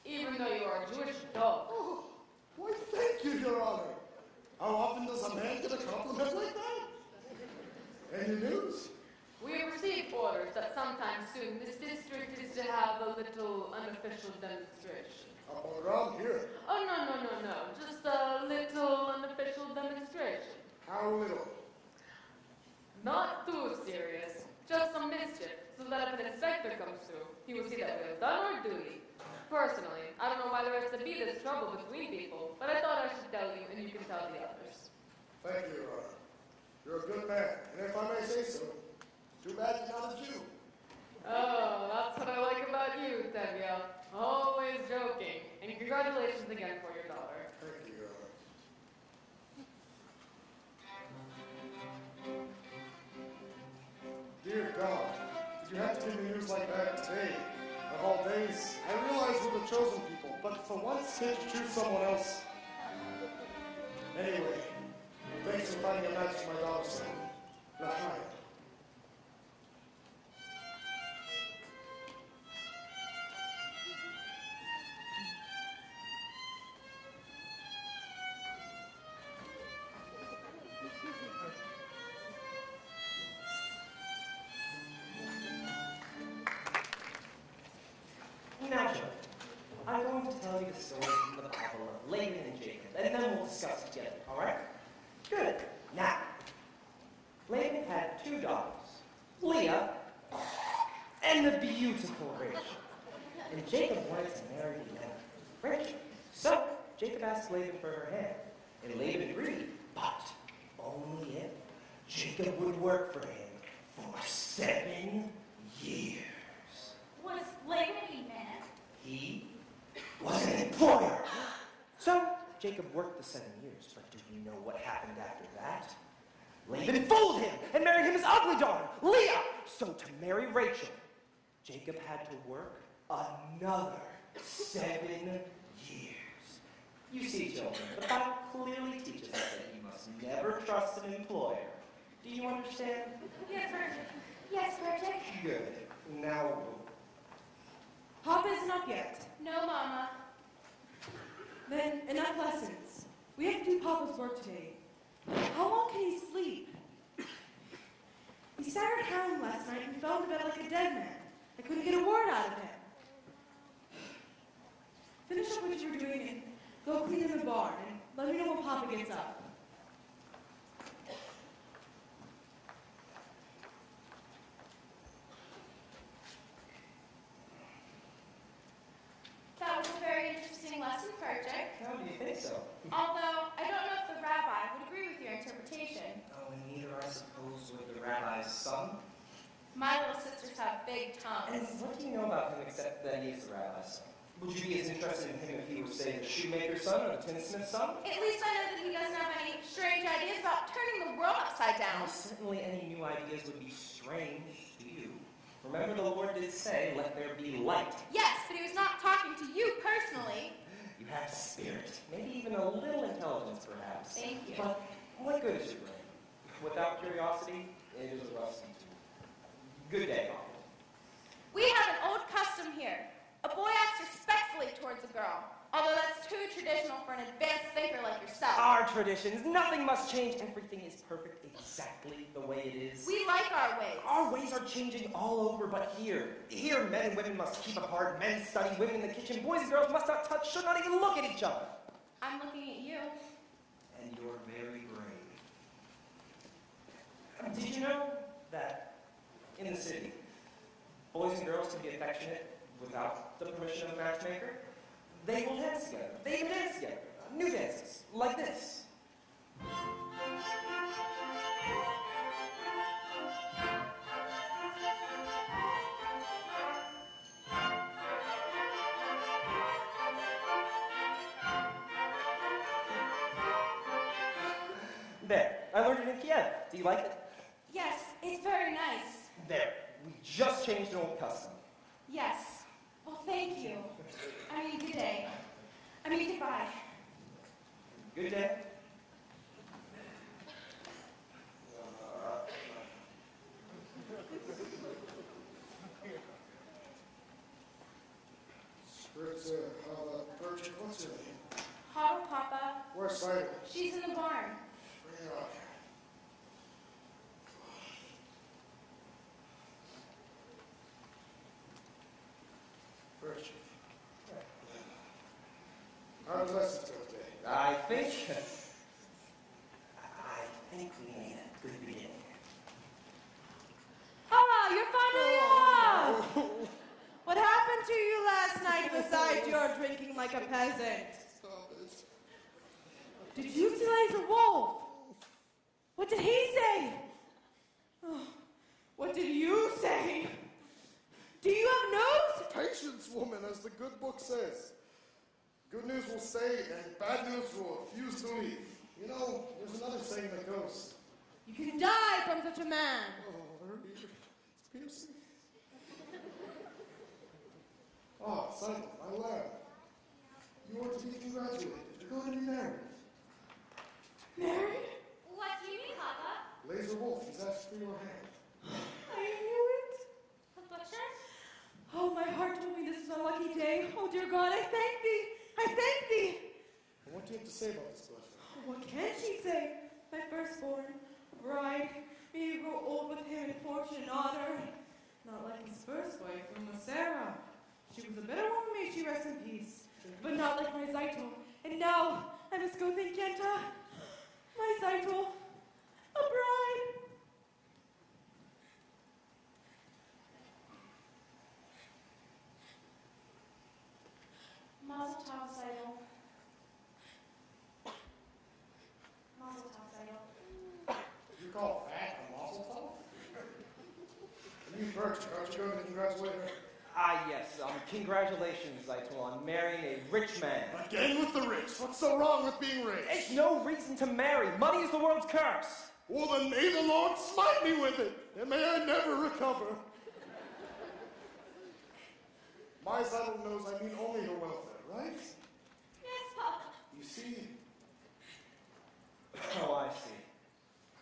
even though you are a Jewish dog. Oh, why, thank you, Your Honor. How often does a man get a compliment like that? Any news? We have received orders that sometime soon this district is to have a little unofficial demonstration. Around here? Oh, no. Just a little unofficial demonstration. How little? Not too serious. Just some mischief, so that if an inspector comes through, he will see that we have done our duty. Personally, I don't know why there has to be this trouble between people, but I thought I should tell you, and you can tell the others. Thank you, Your Honor. You're a good man, and if I may say so, too bad you're not a Jew. Oh, that's what I like about you, Tevye. Always joking. And congratulations again for your daughter. Thank you, Your Honor. Dear God, did you have to give me news like that today? Of all days, I realize we're the chosen people, but for once, can't you choose someone else? Anyway, thanks for finding a match for my daughter's son. L'chaim. Now, Joe, I'm going to tell you the story from the Bible of Laban and Jacob, and then we'll discuss it together, all right? Good. Now, Laban had 2 daughters, Leah and the beautiful Rachel. And Jacob wanted to marry the younger Rachel. So, Jacob asked Laban for her hand, and Laban agreed, but only if Jacob would work for him for 7 years. Was Laban a man? He was an employer. So, Jacob worked the 7 years, but do you know what happened after that? Laban fooled him and married him his ugly daughter, Leah. So, to marry Rachel, Jacob had to work another 7 years. You see, children, the Bible clearly teaches us that you must never trust an employer. Do you understand? Yes, Virgin. Yes, Virgin. Good. Now, Papa isn't up yet. No, Mama. Then enough lessons. We have to do Papa's work today. How long can he sleep? He started howling last night and fell into bed like a dead man. I couldn't get a word out of him. Finish up what you were doing and go clean in the barn and let me know when Papa gets up. That was a very interesting lesson, Frederick. how do you think so? Although, I don't know if the rabbi would agree with your interpretation. Oh, and neither, I suppose, with the rabbi's son. My little sisters have big And tongues. what do you know about him except that he is the rabbi's son? Would you be as interested in him if he was, say, the shoemaker's son or the tinsmith's son? At least I know that he doesn't have any strange ideas about turning the world upside Now, down. certainly any new ideas would be strange to you. Remember the Lord did say, let there be light. Yes, but he was not talking to you personally. You have spirit, maybe even a little intelligence, perhaps. Thank you. But what good is your brain? Without curiosity, it is a rusty tool. Good day, Uncle. We have an old custom here. A boy acts respectfully towards a girl, although that's too traditional for an advanced thinker like yourself. Our traditions, nothing must change. Everything is perfect exactly the way it is. We like our ways. Our ways are changing all over, but here men and women must keep apart. Men study, women in the kitchen. Boys and girls must not touch, should not even look at each other. I'm looking at you. And you're very brave. Did you know that in the city, boys and girls can be affectionate without the permission of a matchmaker? They will dance together. They even dance together. New dances, like this. There, I learned it in Kiev. Do you like it? Yes, it's very nice. There, we just changed an old custom. Yes. Well, thank you. I mean, good day. I mean, goodbye. Good day. Where's Sidle? She's in the barn. Bring her up. Where is she? How did lessons go today? I think we made a good beginning. Ah, you're finally up! What happened to you last night besides your drinking like a peasant? Stop it. Did you see Laser Wolf? What did he say? Oh, what did you say? Do you have news? Patience, woman, as the good book says. Good news will stay, and bad news will refuse to leave. You know, there's another saying that goes, You can die from such a man. oh, her ear. It's piercing. Ah, Simon, my lad. You are to be congratulated. You're going to be married. Married? What do you mean, Papa? Laser Wolf, he's asked for your hand. I knew it. The butcher? Oh, my heart told me this was a lucky day. Oh, dear God, I thank thee. I thank thee. And what do you have to say about this blessing? What can she say? My firstborn, a bride, may you grow old with him in fortune and honor. Not like his first wife, Sarah. She was a bitter woman, may she rest in peace. But not like my Zaito. And now, I must go thank Kenta. My Zaito, a bride. Mazel tov, Zaito. Mazel tov, Zaito. You call fat a mazel tov? And you, Birch, aren't you going to congratulate her? Ah, yes. Congratulations, Zaito, on marrying a rich man. Again with the rich. What's so wrong with being rich? It's no reason to marry. Money is the world's curse. Well, then may the Lord smite me with it, and may I never recover. My Zaddle knows I mean only her welfare, right? Yes, Papa. You see? Oh, I see.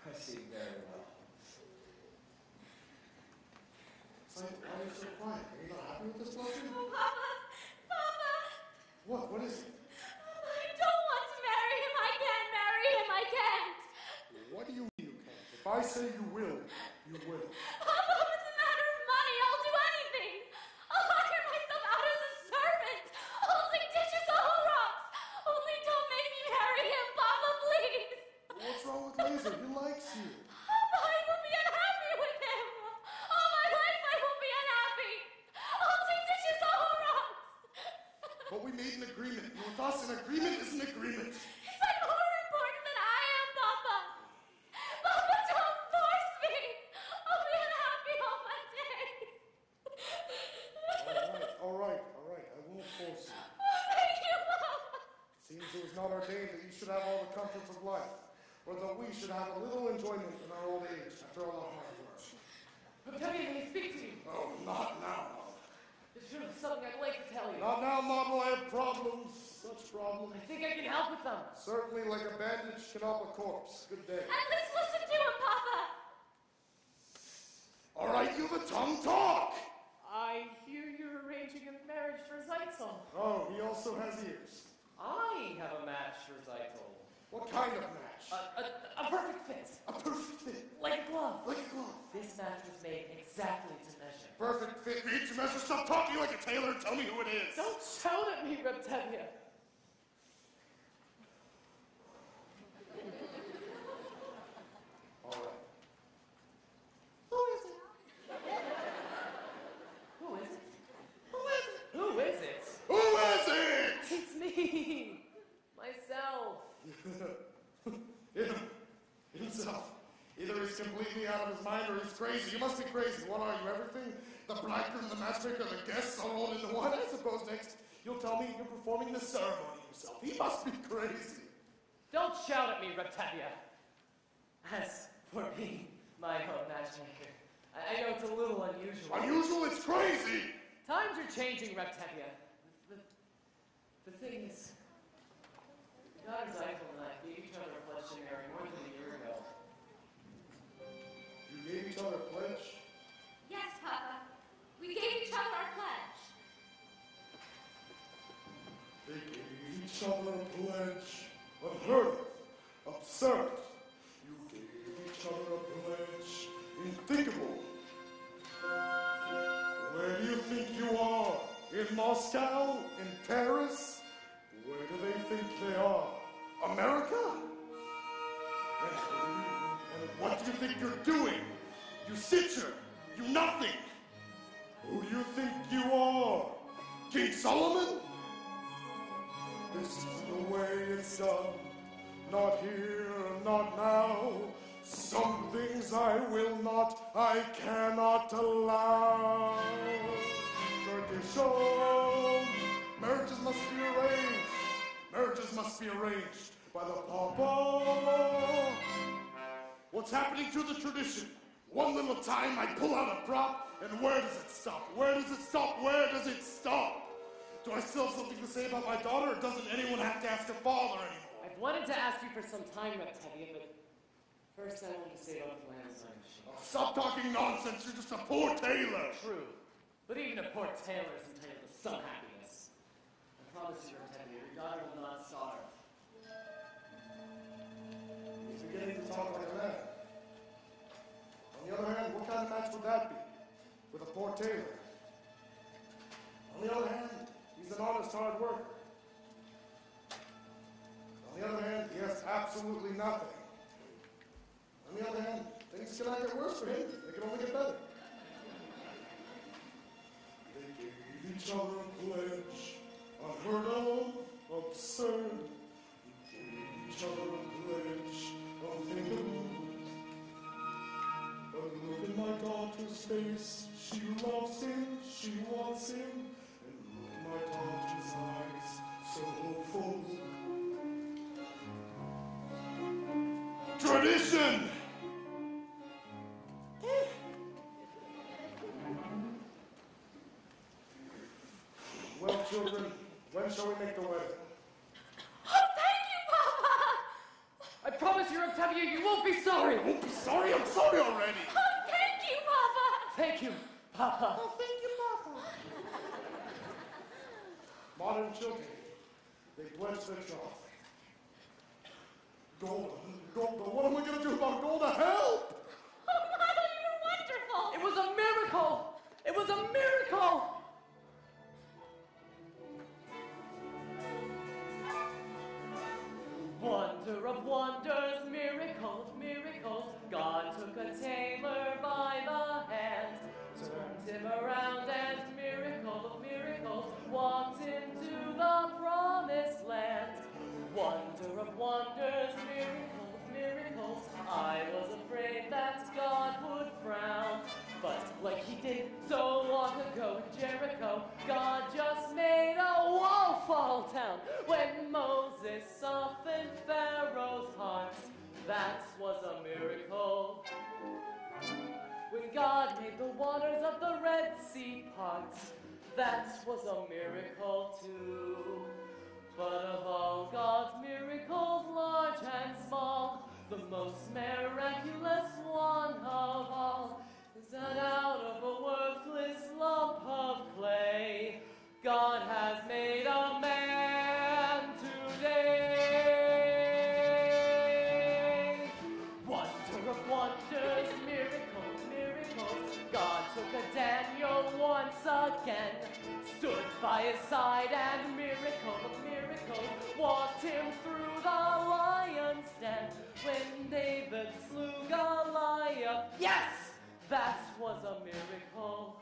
I see very well. Zaddle, why are you so quiet? Are you not happy with this blessing? Oh, Papa. Papa. What? What is it? I don't want to marry him. I can't marry him. I can't. What do you mean you can't? If I say you will, you will. Papa, if it's a matter of money, I'll do anything. I'll hire myself out as a servant. I'll take dishes the whole rocks. Only don't make me marry him, Papa, please. What's wrong with Laser? He likes you. Papa, I will be unhappy with him. All my life I will be unhappy. I'll take dishes the whole rocks. But we made an agreement. And with us, an agreement is an agreement. Is that more important than I am, Papa? Papa, don't force me. I'll be unhappy all my days. All right. I won't force you. Oh, thank you, Papa. It seems it was not ordained that you should have all the comforts of life, or that we should have a little enjoyment in our old age after all our hard work. Tell me, may I speak to you? Oh, not now. There's surely something I'd like to tell you. Not now, Model. I have problems. Such problems. I think I can help with them. Certainly, like a bandage can help a corpse. Good day. At least listen to him, Papa. All right, you have a tongue talk. I hear you're arranging a marriage for Zaito. Oh, he also has ears. I have a match for Zaito. What kind of match? A perfect fit. A perfect fit. Like a glove. Like a glove. This match was made exactly to measure. Perfect fit. Made to measure. Stop talking like a tailor. Tell me who it is. Don't shout at me, Reptavia. All right. Who is it? Who is it? Who is it? Who is it? It's me. Myself. Himself. Either he's completely out of his mind or he's crazy. You must be crazy. What are you, everything? The bridegroom, the matchmaker, the guests all rolled into one? I suppose next you'll tell me you're performing the ceremony yourself. He must be crazy. Don't shout at me, Reptavia. As for me, my own matchmaker, I know it's a little unusual. Unusual? It's crazy! Times are changing, Reptavia. The thing is, God Zaito and I gave each other a pledge to marry more than a year ago. You gave each other a pledge? Yes, Papa. We gave each other our pledge. They gave each other a pledge. unheard of, absurd. You gave each other a pledge, unthinkable. Where do you think you are? In Moscow? In Paris? Where do they think they are? America? And what do you think you're doing? You stitcher! You nothing! Who do you think you are? King Solomon? This is the way it's done. Not here, not now. Some things I will not, I cannot allow. Tradition. Marriages must be arranged. Marriages must be arranged by the Papa. What's happening to the tradition? One little time I pull out a prop, and where does it stop? Where does it stop? Where does it stop? Do I still have something to say about my daughter, or doesn't anyone have to ask her father anymore? I've wanted to ask you for some time, Reptavia, but first I wanted to say about the landslide machine. Oh, stop talking nonsense. You're just a poor tailor. True. But even a poor tailor is entitled to some happiness. I promise you, Reptavia, your daughter will not starve. He's beginning to talk like a man. On the other hand, what kind of match would that be? With a poor tailor. On the other hand, he's an honest, hard worker. On the other hand, he has absolutely nothing. On the other hand, things cannot get worse for him. They can only get better. They gave each other a pledge, unheard of, absurd. They gave each other a pledge, unthinkable. But look in my daughter's face. She loves him, she wants him. And look in my daughter's eyes, so hopeful. Tradition! Well, children, when shall we make the wedding? Oh, thank you, Papa! I promise you, Octavia, you won't be sorry! I won't be sorry? I'm sorry already! Oh, thank you, Papa! Thank you, Papa. Oh, thank you, Papa. Modern children, they pledge their troth. Golda, what am I going to do about Golda? Help! Oh, Mother, you're wonderful! It was a miracle! It was a miracle! Wonder of wonders, miracle of miracles, God took a tailor by the hand, turned him around and miracle of miracles, walked into the promised land. Wonder of wonders, miracle of miracles, I was afraid that God would frown. But like he did so long ago in Jericho, God just made a wall fall down. When Moses softened Pharaoh's heart, that was a miracle. When God made the waters of the Red Sea part, that was a miracle too. But of all God's miracles, large and small, the most miraculous one of all is that out of a worthless lump of clay, God has made a man today. Wonder of wonders, miracle of miracles, God took a Daniel once again, stood by his side and miracle of miracles, walked him through the lion's den. When David slew Goliath, yes, that was a miracle.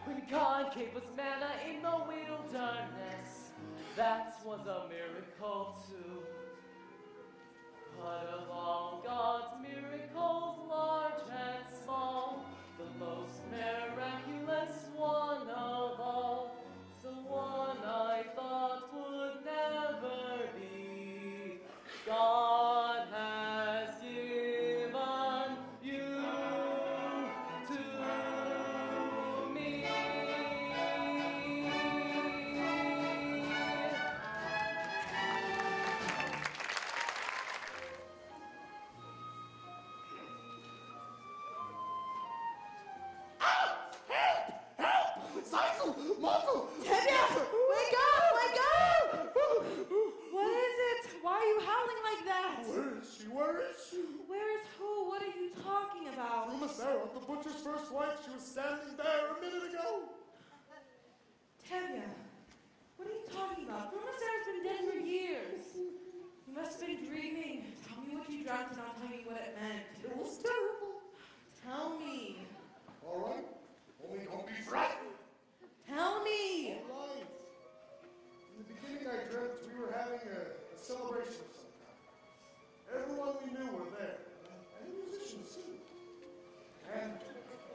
When God gave us manna in the wilderness, that was a miracle too. But of all God's miracles, large and small, the most miraculous one of all is the one I thought would never be. God has given you to me. Zaisel! Montel! Tevye! Wake up! Wake up! What is it, Grandmother Sarah, the butcher's first wife. She was standing there a minute ago. Tevya, what are you talking about? Grandma Sarah's been dead for years. You must have been dreaming. Tell me what you dreamt and I'll tell you what it meant. It was terrible. Tell me. All right. Only don't be frightened. Tell me. All right. In the beginning, I dreamt we were having a celebration of some kind. Everyone we knew were there, and musicians too. And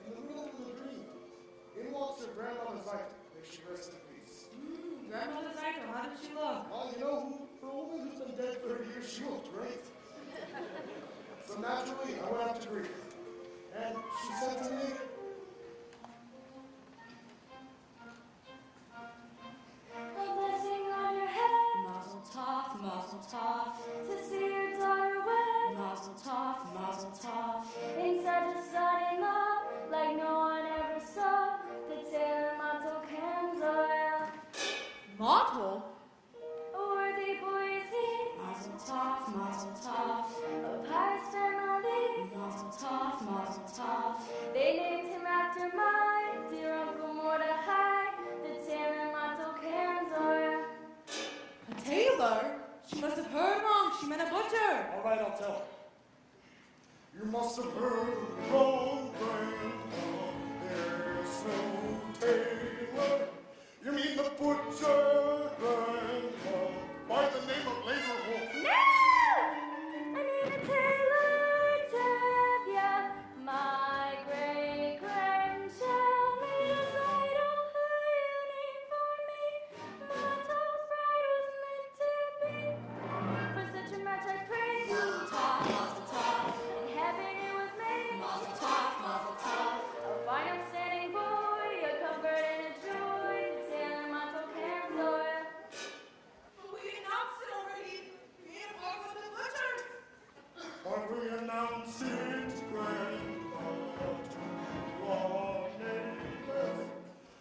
in the middle of the dream, in walks her grandmother's Zyto. May she rest in peace. Grandmother Zyto, how did she look? Well, you know, for a woman who's been dead 30 years, she looked great. So naturally, I went up to greet her. And she said to me, a blessing on your head. Mazel tov, to see your daughter wed. Mazel tov, in such a son-in-law, like no one ever saw. The tailor Mato Kenzoya. Motto? A worthy boy is he. Mazel tov, of highest family. Mazel tov. They named him after my dear Uncle Mordechai, the tailor Mato Kenzoya. A tailor? She must have heard wrong. She meant a butcher. all right, I'll tell her. You must have heard wrong, Grandma. There's no tailor. You mean the butcher, Grandma, by the name of Laser Wolf. No! I need a tailor, Tevya. My great-grandchild made a idol who you named for me. Mato's bride was meant to be. For such a match I prayed. Mazel tov. In heaven it was made. Mazel tov. A fine upstanding boy, a comfort and a joy. The tailor Mato Kenzoya. We announced it already. We had a bargain with the butcher. But we announced it, Grandma, to our neighbors.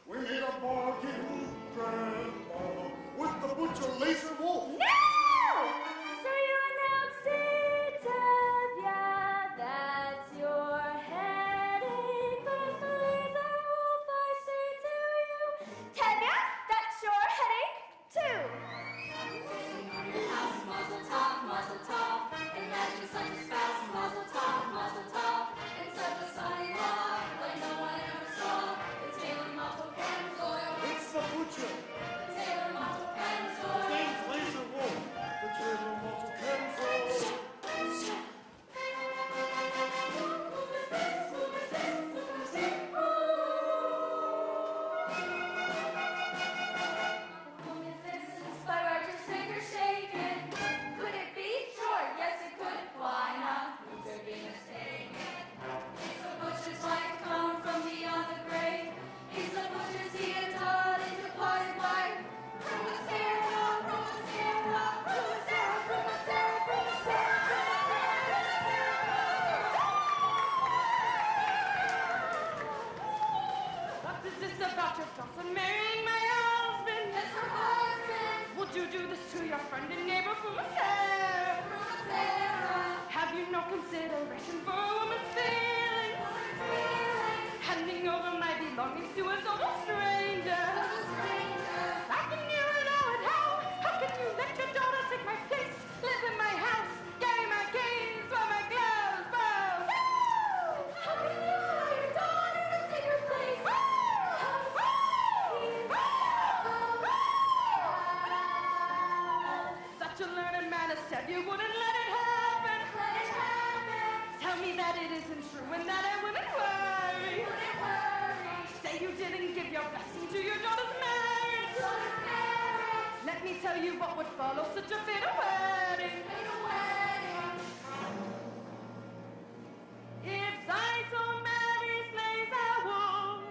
We made a bargain, Grandma, with the butcher Laser Wolf. No! So you announced it, Tevya. That's your headache. But the Laser Wolf, I say to you, Tevya, that's your headache too. Mazel tov. Imagine such a spouse, mazel tov. And such a son-in-law, like no one ever saw. The tailor Mato Kenzoya. It's the butcher. The tailor Mato Kenzoya. His name's Laser Wolf. The tailor Mato Kenzoya. By righteous finger shaken. Could it be? Sure, yes it could. Why not? Who could be mistaken? It's the butcher's wife come from beyond the grave. It's the butcher's he had taught his departed wife. From a Sarah, from a Sarah, from a Sarah, from a Sarah, from a Sarah, from a Sarah. What is this about your daughter marrying my husband? Yes, her husband. Would you do this to your friend and neighbor from Sarah? From a Sarah. Have you no consideration for a woman's feelings? Woman's feelings. Handing over my belongings to a total stranger. Total stranger. How can you allow it? How can you let your daughter take my place? Live in my house, carry my keys, wear my gloves, bows. How can you allow your daughter to take her place? Such a learned man has said you wouldn't let it happen. Let it happen. Tell me that it isn't true and that I wouldn't worry. Wouldn't worry. Say you didn't give your blessing to your daughter's marriage. Daughter's marriage. Let me tell you what would follow such a fatal wedding. Fatal wedding. If Zyto marries Laser Wolf,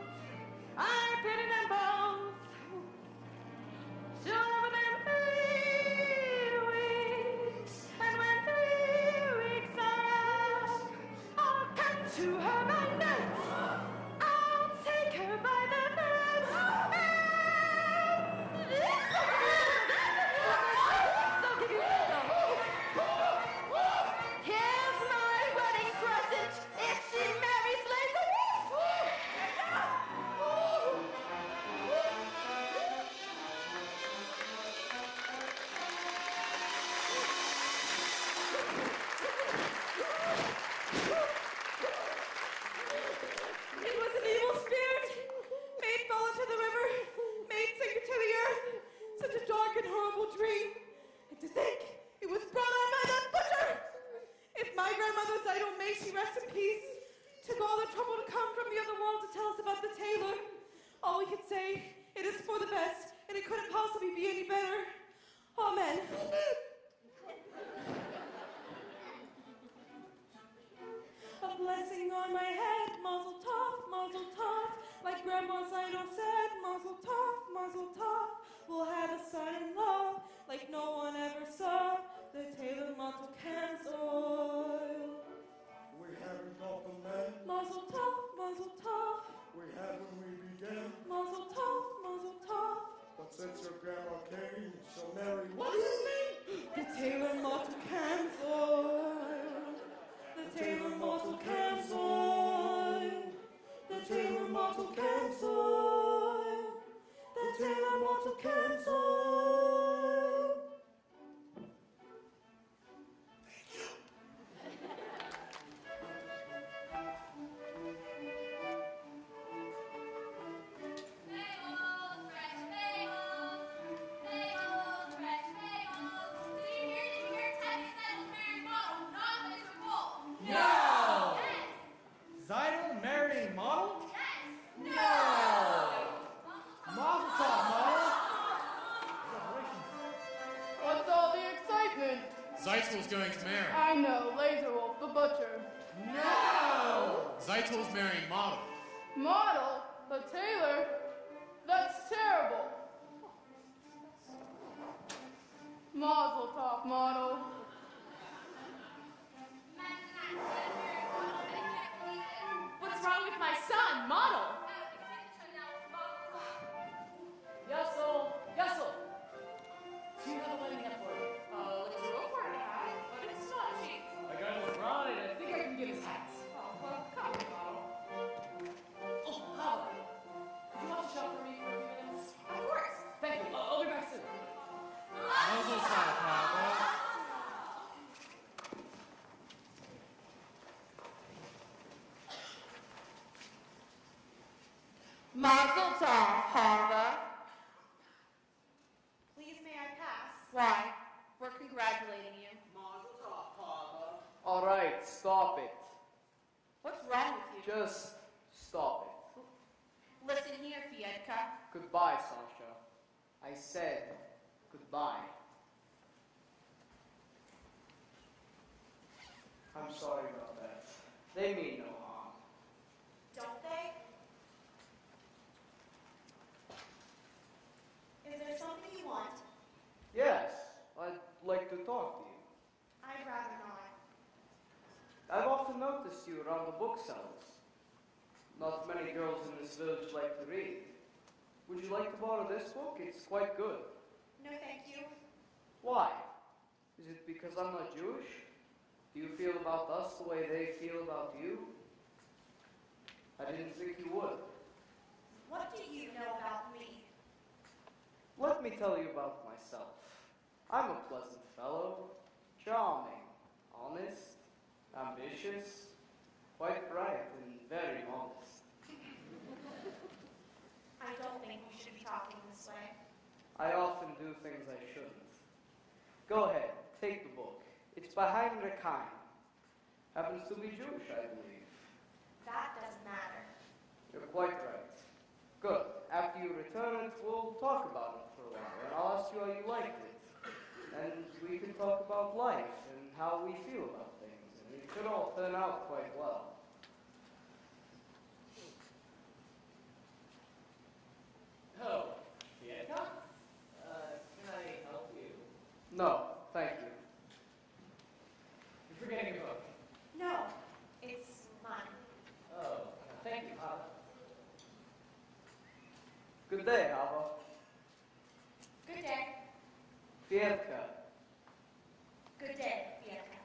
I pity them both. She'll live with them 3 weeks, and when 3 weeks are up, I'll come to her by night. I'll take her by the throat. So give you some. and horrible dream. And to think it was brought on by that butcher. If my grandmother's idol, may she rest in peace, took all the trouble to come from the other world to tell us about the tailor, all we could say, it is for the best, and it couldn't possibly be any better. Amen. A blessing on my head, mazel tov, like Grandma's idol said, mazel tov, we'll have a son-in-law, like no one ever saw, the tailor mazel can's oil. We haven't got the men. Mazel tov, We had when we began. mazel tov, But since your grandma came, she'll marry. What's his name? the tailor mazel can's oil. The tailor mazel can's oil. The tailor mazel can's oil. The tailor mazel can's oil. Zeidel marrying model? No! Mazel tov, model! What's all the excitement? Zeitel's going to marry. I know, Laserwolf, the butcher. No! Zeitel's marrying model. Model? The tailor? That's terrible. Mazel tov, model. What's wrong with my son, model? Yassel. Do you have a wedding up for me? Let's go for it, hat, but it's not cheap. I got his bride, and I think I can get his hat. Oh, well, come on, model. Oh, Hava. Could you watch a shop for me for a few minutes? Of course. Thank you. I'll be back soon. Mazel tov, Hava. Mazel tov, Hava. Please, may I pass? Why? We're congratulating you. All right, stop it. What's wrong with you? Just stop it. Listen here, Fiedka. Goodbye, Sasha. I said goodbye. I'm sorry about that. They mean no harm. Don't they? Is there something you want? Yes, I'd like to talk to you. I'd rather not. I've often noticed you around the booksellers. Not many girls in this village like to read. Would you like to borrow this book? It's quite good. No, thank you. Why? Is it because I'm not Jewish? Do you feel about us the way they feel about you? I didn't think you would. What do you know about me? Let me tell you about myself. I'm a pleasant fellow, charming, honest, ambitious, quite bright, and very modest. I don't think we should be talking this way. I often do things I shouldn't. Go ahead, take the book. It's by Heinrich Heine. Happens to be Jewish, I believe. That doesn't matter. You're quite right. Good. After you return it, we'll talk about it for a while, and I'll ask you how you liked it. And we can talk about life and how we feel about things, and it could all turn out quite well. Oh, Fiedka? Can I help you? No, thank you. You're forgetting a book. No, it's mine. Oh, thank you, Hava. Good day, Hava. Good day. Fiedka. Good day, Fiedka.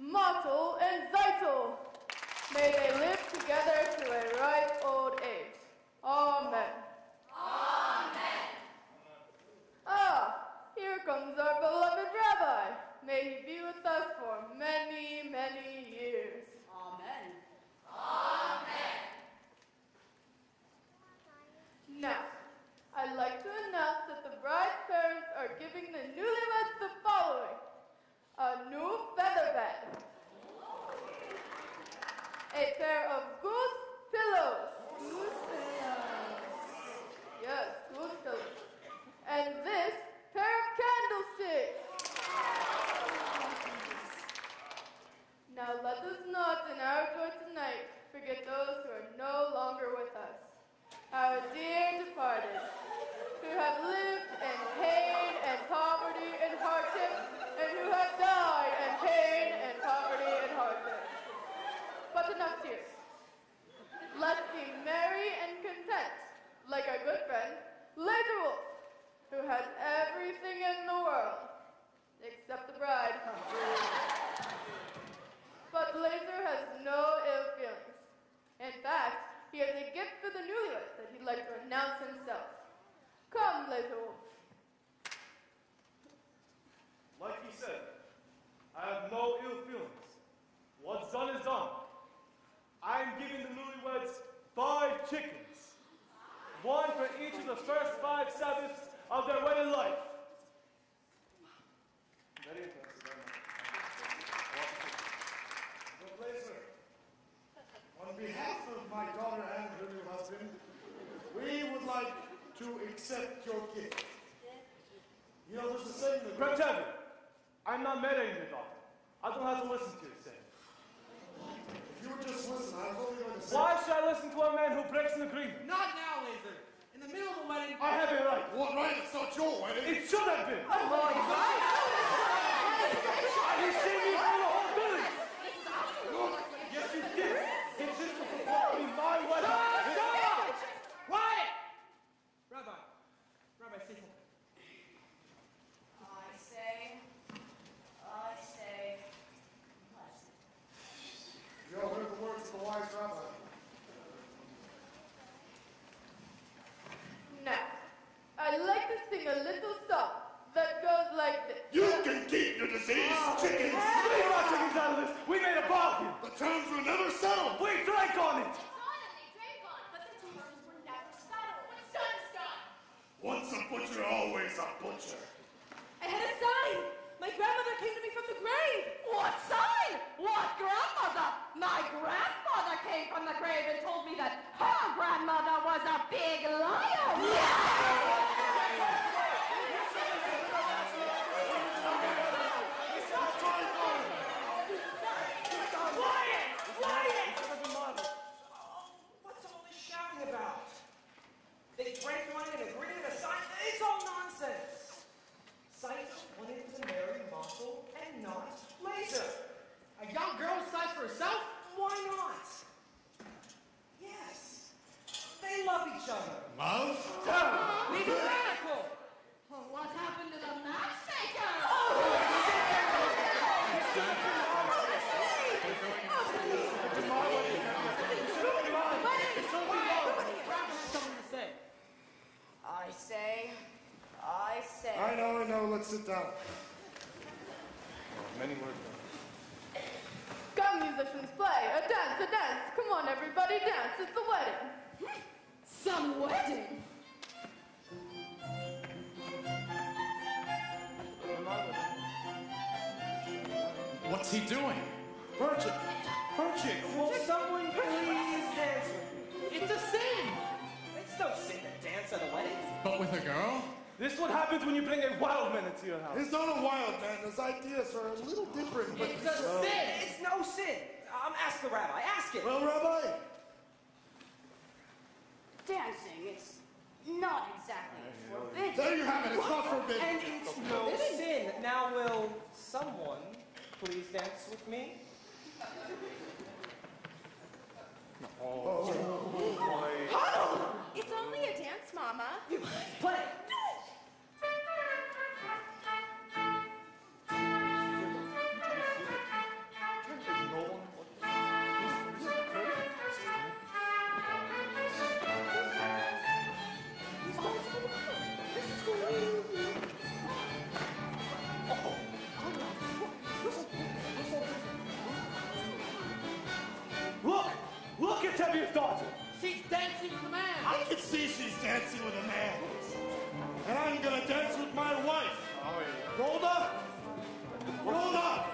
Mottel, and Zeitel. May they live together to a ripe old age. Amen. Amen. Ah, here comes our beloved rabbi. May he be with us for many, many years. Amen. Amen. Now, I'd like to announce that the bride's parents are giving the newlyweds the following. A new feather bed. A pair of goose pillows. Goose pillows. Yes, goose pillows. And this pair of candlesticks. Now let us not in our joy tonight forget those who are no longer with us. Our dear departed, who have lived in pain and poverty and hardship, and who have died in pain and poverty and hardship. But enough tears. Let's be merry and content, like our good friend, Laser Wolf, who has everything in the world, except the bride. But Laser has no ill feelings. In fact, he has a gift for the newlyweds that he'd like to announce himself. Come, Laser Wolf. Like he said, I have no ill feelings. What's done is done. I am giving the newlyweds 5 chickens. 1 for each of the first 5 Sabbaths of their wedded life. Very impressive. But Laser, on behalf of my daughter and her new husband, we would like to accept your gift. You know, there's a saying that... Reptavia, I'm not marrying your daughter. I don't have to listen to your saying. If you would just listen, I was only going to say... Why should I listen to a man who breaks an agreement? Not now, Laser. In the middle of the wedding... I have a right. What right? It's not your wedding. It should have been. Oh, my God. Have you seen me through the whole building? Yes, you did. If this was supposed to be my wedding... Stop! Quiet! Rabbi, say something. I say, You all heard the words of the wise rabbi. Now, I'd like to sing a little song that goes like this. You can keep your diseased chickens. Leave our chickens out of this. We made a bargain. The terms were never settled. We drank on it. but the terms were never settled. What's done is done. Once a butcher, always a butcher. I had a sign. My grandmother came to me from the grave. What sign? What grandmother? My grandfather came from the grave and told me that her grandmother was a big liar. What's all this shouting about? They drank wine and agreed to sign. It's all nonsense. Sight wanted to marry Muscle and not Laser. A young girl decides for herself? Why not? Yes. They love each other. Love? Leave it radical. Oh, what happened to the matchmaker? Something to say. I say. I know. Let's sit down. Many words. Come, musicians, play. A dance. Come on, everybody, dance. It's a wedding. Some wedding. What's he doing? Perchik. Will someone please dance with me? It's a sin. It's no sin to dance at a wedding. But with a girl? This is what happens when you bring a wild man into your house. He's not a wild man. His ideas are a little different, but... It's a sin. It's no sin. Ask the rabbi. Ask him. Well, Rabbi? Dancing, it's not exactly forbidden. There you have it. It's not forbidden. And it's no sin. Now will someone please dance with me? It's only a dance, Mama. Play. Look at Tevye's daughter. She's dancing with a man. I can see she's dancing with a man. And I'm gonna dance with my wife. Oh, yeah. Golda? Golda!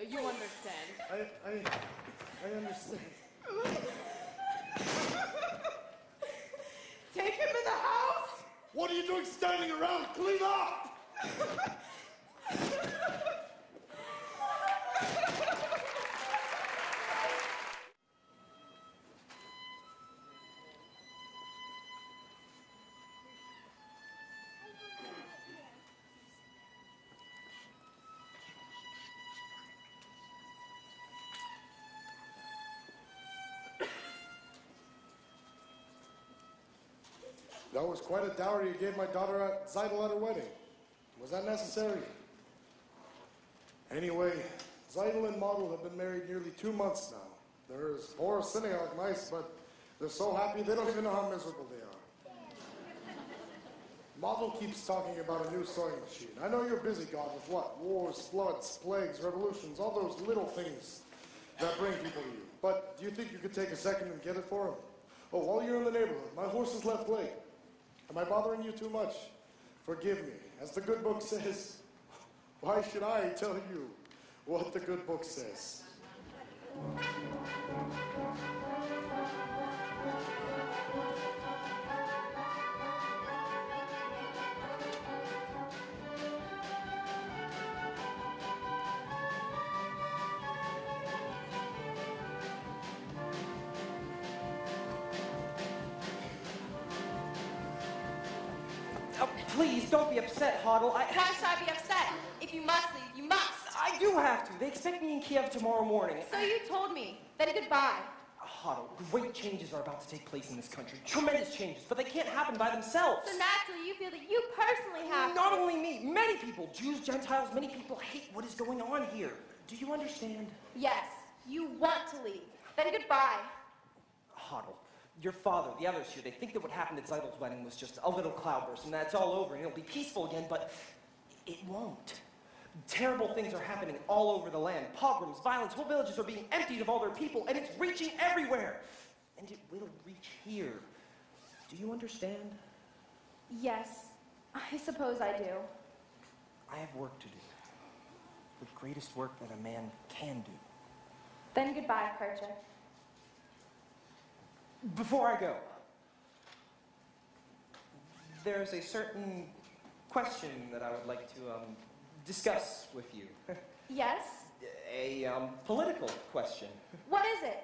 You understand. I understand. Take him in the house! What are you doing standing around? Clean up! That was quite a dowry you gave my daughter at Zeidel at her wedding. Was that necessary? Anyway, Zeidel and Model have been married nearly 2 months now. They're as poor as synagogue mice, but they're so happy they don't even know how miserable they are. Model keeps talking about a new sewing machine. I know you're busy, God, with what? Wars, floods, plagues, revolutions, all those little things that bring people to you. But do you think you could take a second and get it for him? Oh, while you're in the neighborhood, my horse is left late. Am I bothering you too much? Forgive me. As the good book says, why should I tell you what the good book says? Please, don't be upset, Hoddle. Why should I be upset? If you must leave, you must. I do have to. They expect me in Kiev tomorrow morning. So you told me. Then goodbye. Hoddle, great changes are about to take place in this country. Tremendous changes, but they can't happen by themselves. So naturally, you feel that you personally have Not only me, many people, Jews, Gentiles, many people hate what is going on here. Do you understand? Yes, you want to leave. Then goodbye. Hoddle, your father, the others here, they think that what happened at Zeidel's wedding was just a little cloudburst and that's all over and it'll be peaceful again, but it won't. Terrible things are happening all over the land. Pogroms, violence, whole villages are being emptied of all their people, and it's reaching everywhere. And it will reach here. Do you understand? Yes, I suppose I do. I have work to do. The greatest work that a man can do. Then goodbye, Percha. Before I go, there's a certain question that I would like to discuss with you. Yes? A political question. What is it?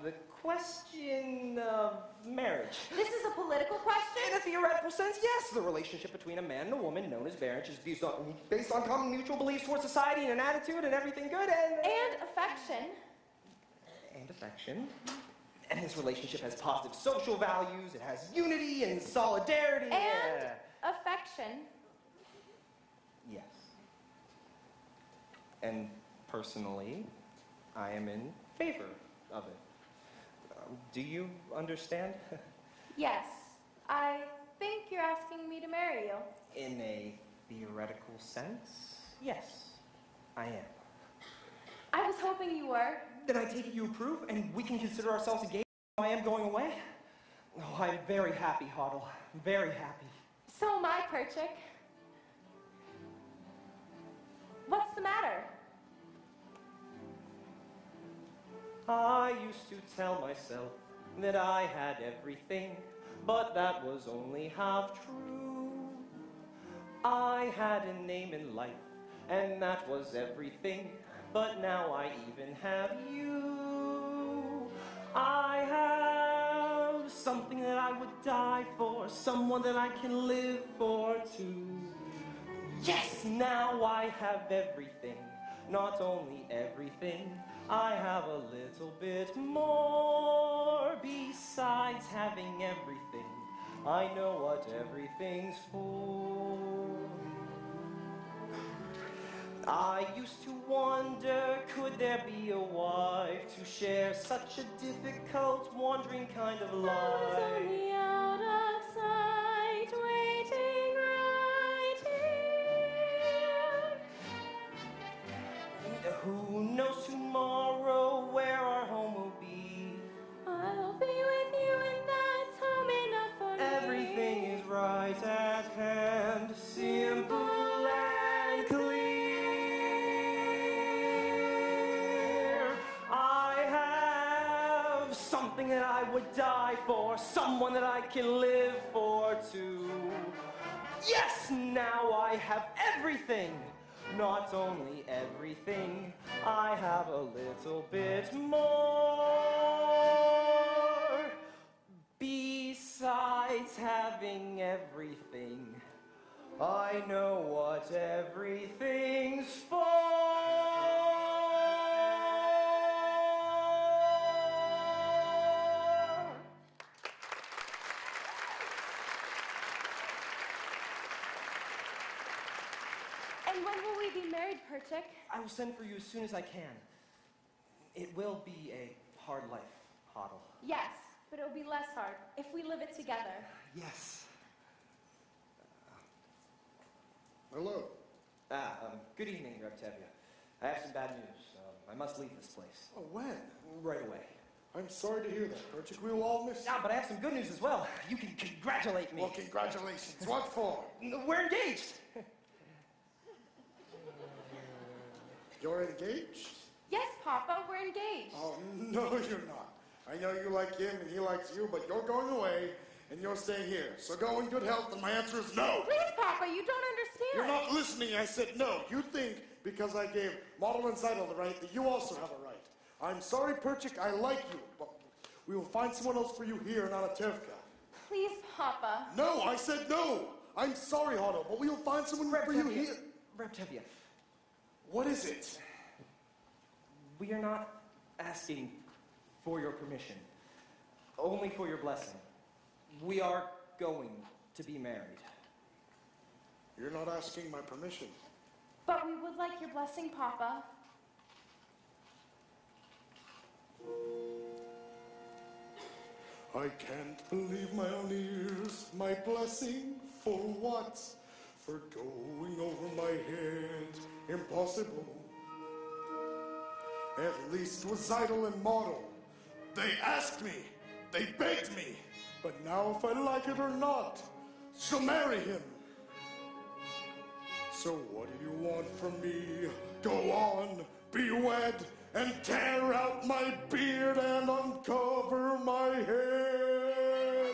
The question of marriage. This is a political question? In a theoretical sense, yes. The relationship between a man and a woman, known as marriage, is based on common mutual beliefs towards society and an attitude and everything good And affection. And affection. And this relationship has positive social values, it has unity and solidarity. And affection. Yes. And personally, I am in favor of it. Do you understand? Yes. I think you're asking me to marry you. In a theoretical sense, yes, I am. I was hoping you were. Then I take it you approve, and we can consider ourselves engaged. I am going away. Oh, I'm very happy, Hoddle. Very happy. So am I, Perchik. What's the matter? I used to tell myself that I had everything, but that was only half true. I had a name in life, and that was everything, but now I even have you. I have something that I would die for, someone that I can live for too. Yes, now I have everything, not only everything, I have a little bit more. Besides having everything, I know what everything's for. I used to wonder, could there be a wife to share such a difficult, wandering kind of life? I was only out of sight, waiting right here. Who knows tomorrow where our home will be? I'll be with you, and that's home enough for me. Everything is right at hand, simple and clear. I have something that I would die for, someone that I can live for too. Yes, now I have everything. Not only everything, I have a little bit more. Besides having everything, I know what everything's for. And when will we be married, Perchik? I will send for you as soon as I can. It will be a hard life, Hoddle. Yes, but it'll be less hard if we live it together. Yes. Hello. Good evening, Reptevia. I have some bad news. I must leave this place. Oh, when? Right away. I'm sorry to hear that, Perchik. We will all miss you. But I have some good news as well. You can congratulate me. Well, congratulations. What for? We're engaged. You're engaged? Yes, Papa, we're engaged. Oh, no, you're not. I know you like him and he likes you, but you're going away and you're staying here. So go in good health, and my answer is no. Please, Papa, you don't understand. You're not listening. I said no. You think because I gave Model and Seidel the right that you also have a right. I'm sorry, Perchik, I like you, but we will find someone else for you here in Anatevka. Please, Papa. No, I said no. I'm sorry, Otto, but we will find someone for you here. Reptevia. What is it? We are not asking for your permission, only for your blessing. We are going to be married. You're not asking my permission. But we would like your blessing, Papa. I can't believe my own ears. My blessing for what? For going over my head. Impossible. At least with Seidel and Model. They asked me. They begged me. But now if I like it or not, she'll marry him. So what do you want from me? Go on, be wed, and tear out my beard and uncover my head.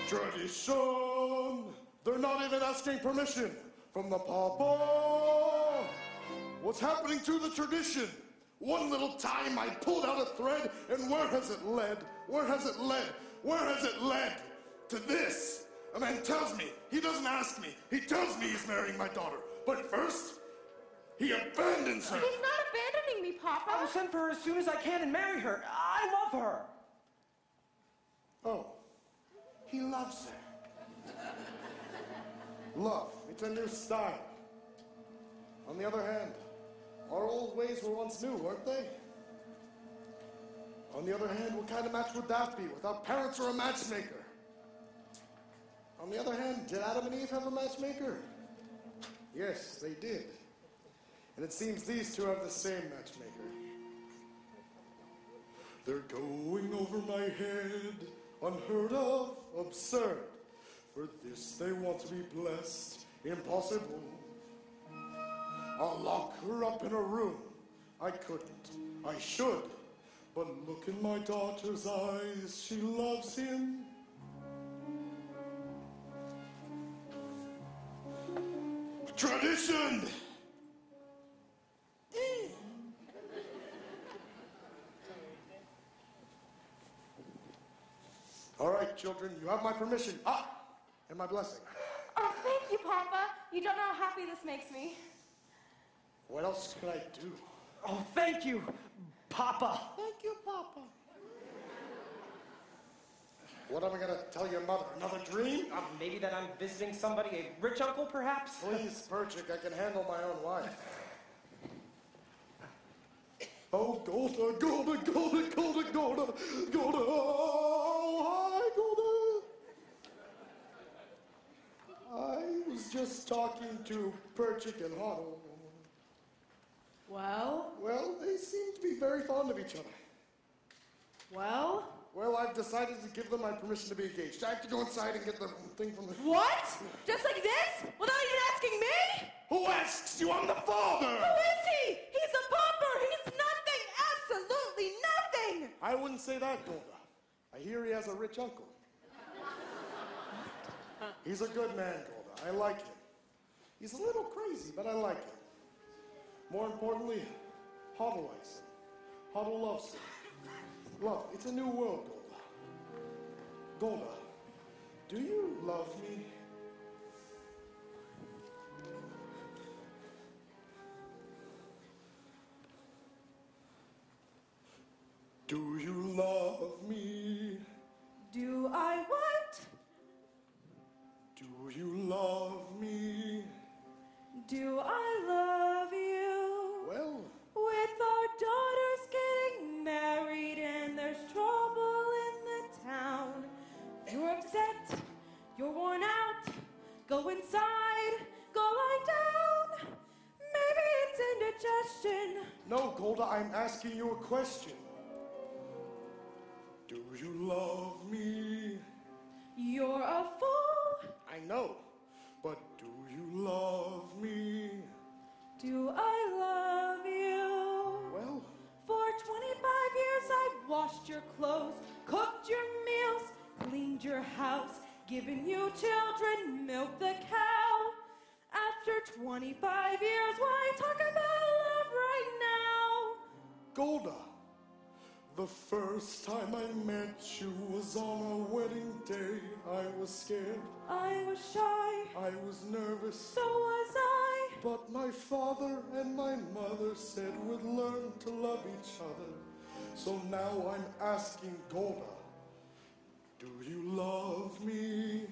Tradition. They're not even asking permission from the Papa. What's happening to the tradition? One little time I pulled out a thread, and where has it led? Where has it led? Where has it led? To this. A man tells me, he doesn't ask me, he tells me he's marrying my daughter. But first, he abandons her. He's not abandoning me, Papa. I will send for her as soon as I can and marry her. I love her. Oh, he loves her. Love, it's a new style. On the other hand, our old ways were once new, weren't they? On the other hand, what kind of match would that be without parents or a matchmaker? On the other hand, did Adam and Eve have a matchmaker? Yes, they did. And it seems these two have the same matchmaker. They're going over my head, unheard of, absurd. For this they want to be blessed, impossible. I'll lock her up in a room. I couldn't. I should. But look in my daughter's eyes. She loves him. Tradition! All right, children, you have my permission. And my blessing. Oh, thank you, Papa. You don't know how happy this makes me. What else could I do? Oh, thank you, Papa. Thank you, Papa. What am I going to tell your mother? Another dream? Maybe that I'm visiting somebody, a rich uncle, perhaps? Please, Perchik, I can handle my own wife. Oh, Golda, Golda, Golda, Golda, Golda, Golda, oh, hi, Golda. I was just talking to Perchik and Hoddle. Well? Well, they seem to be very fond of each other. Well? Well, I've decided to give them my permission to be engaged. I have to go inside and get the thing from the... What? Just like this? Without even asking me? Who asks you? I'm the father! Who is he? He's a pauper! He's nothing! Absolutely nothing! I wouldn't say that, Golda. I hear he has a rich uncle. He's a good man, Golda. I like him. He's a little crazy, but I like him. More importantly, Hoddle likes him. Hoddle loves him. Love, it's a new world, Golda. Golda, do you love me? Do you love me? Do I what? Do you love me? Do I love you? Well, with our daughters getting married and there's trouble in the town. You're upset, you're worn out. Go inside, go lie down. Maybe it's indigestion. No, Golda, I'm asking you a question. Do you love me? You're a fool. I know, but do you love me? Do I love you? Well, for 25 years I've washed your clothes, cooked your meals, cleaned your house, given you children, milked the cow. After 25 years, why talk about love right now? Golda, the first time I met you was on a wedding day. I was scared. I was shy. I was nervous. So was I. But my father and my mother said we'd learn to love each other. So now I'm asking Golda, do you love me?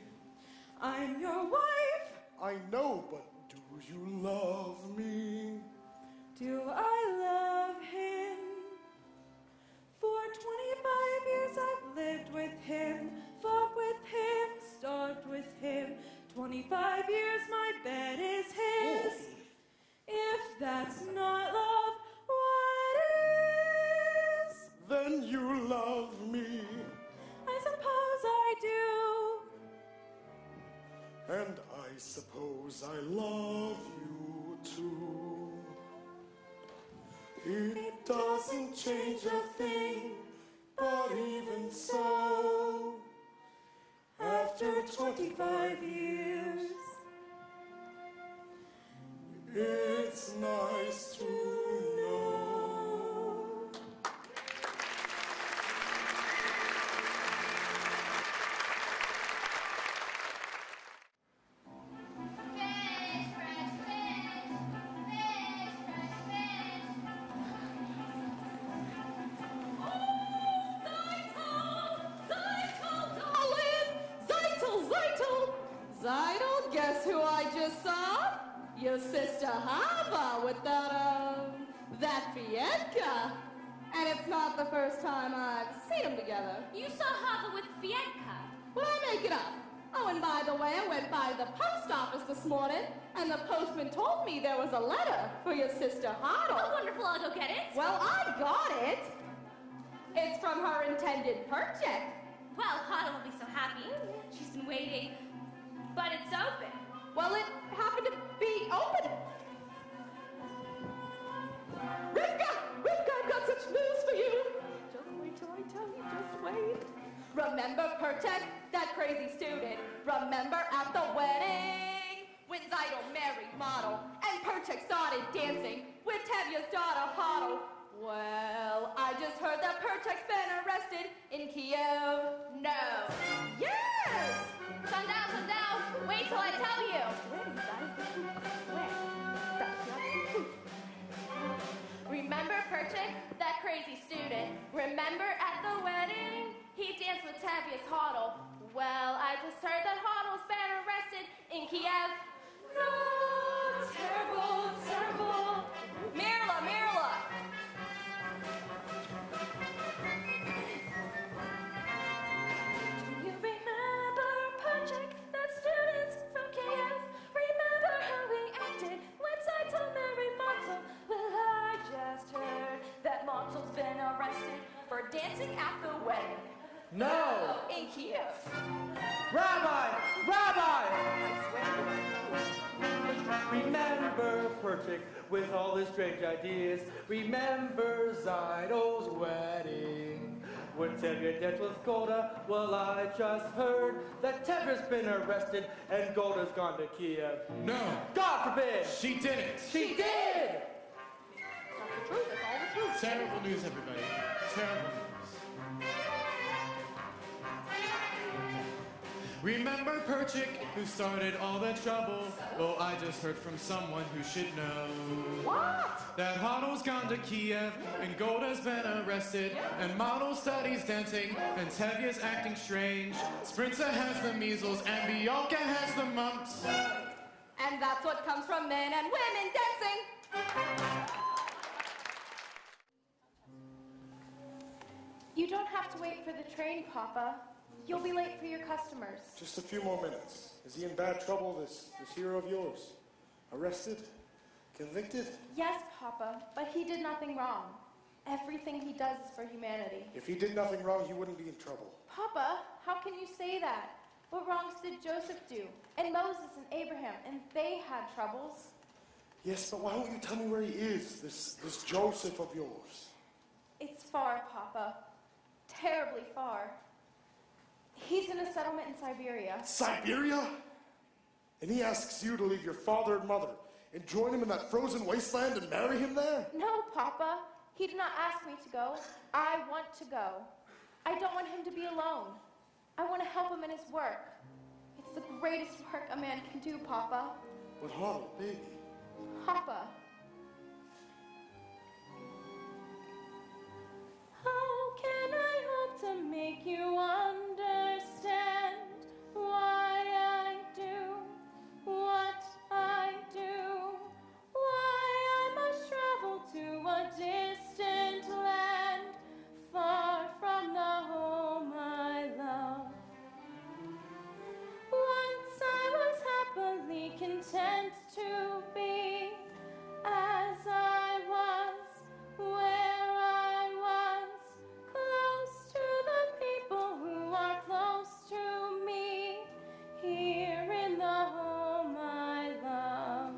I'm your wife. I know, but do you love me? Do I love him? For 25 years I've lived with him, fought with him, starved with him. 25 years my bed is his. Oh. If that's not love, what is? Then you love me. I suppose I do. And I suppose I love you too. It doesn't change a thing, but even so, after 25 years, it's nice to know. Zeitel, guess who I just saw? your sister Hava with that Fiedka. And it's not the first time I've seen them together. You saw Hava with Fiedka. Well, I make it up. Oh, and by the way, I went by the post office this morning, and the postman told me there was a letter for your sister Huddle. Oh, wonderful, I'll go get it. Well, I got it. It's from her intended purchase. Well, Huddle will be so happy. She's been waiting. But it's open. Well, it happened to be open. Rivka, I've got such news for you. Just wait till I tell you, just wait. Remember Pertek, that crazy student? Remember at the wedding? When Zidel married Model, and Pertek started dancing with Tevye's daughter Huddle. Well, I just heard that Pertek's been arrested in Kiev. No. Yes! Sundell, wait till I tell you. Remember Perchik, that crazy student? Remember at the wedding? He danced with Tavius Hoddle. Well, I just heard that Hoddle's been arrested in Kiev. No, terrible, terrible. Mirla. Do you remember Perchik, that student from Kiev? Remember how he acted when Zidel married Montel? Well, I just heard that Montel's been arrested for dancing at the wedding. No! In Kiev. Rabbi! Remember Perchik with all his strange ideas. Remember Zidel's wedding. When Tevye danced with Golda, well, I just heard that Tevye's been arrested and Golda's gone to Kiev. No! God forbid! She didn't! She did! That's the truth, that's all the truth. Terrible news, everybody. Terrible news. Remember Perchik, who started all the trouble? Well, I just heard from someone who should know. What? That Hoddle's gone to Kiev, and Golda's been arrested, and Model studies dancing, and Tevye's acting strange. Sprinza has the measles, and Bianca has the mumps. And that's what comes from men and women dancing. You don't have to wait for the train, Papa. You'll be late for your customers. Just a few more minutes. Is he in bad trouble, this hero of yours? Arrested? Convicted? Yes, Papa, but he did nothing wrong. Everything he does is for humanity. If he did nothing wrong, he wouldn't be in trouble. Papa, how can you say that? What wrongs did Joseph do? And Moses and Abraham, and they had troubles. Yes, but why don't you tell me where he is, this Joseph of yours? It's far, Papa. Terribly far. He's in a settlement in Siberia. Siberia? And he asks you to leave your father and mother and join him in that frozen wasteland and marry him there? No, Papa. He did not ask me to go. I want to go. I don't want him to be alone. I want to help him in his work. It's the greatest work a man can do, Papa. But Huddle, baby. Papa. How can I hope to make you understand why I do what I do? Why I must travel to a distant land, far from the home I love. Once I was happily content to be as I was, where I was, close to the people who are close to me, here in the home I love.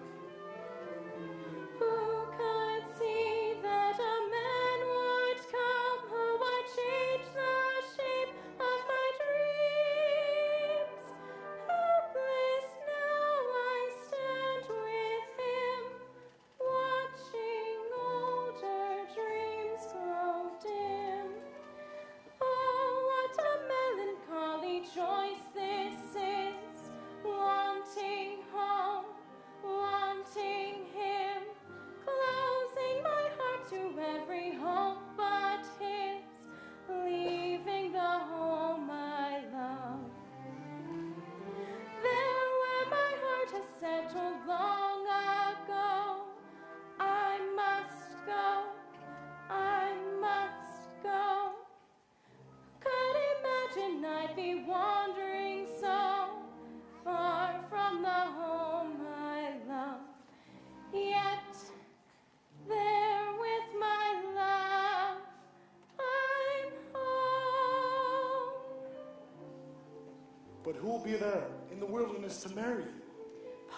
Who could see that a man would come who would change the shape of my dreams? Helpless now I stand with him, watching older dreams grow dim. Oh, what a melancholy choice this is, wanting home, wanting him, closing my heart to every hope but his, leaving the home I love. There where my heart has settled long then I'd be wandering so far from the home I love. Yet, there with my love, I'm home. But who will be there in the wilderness to marry you?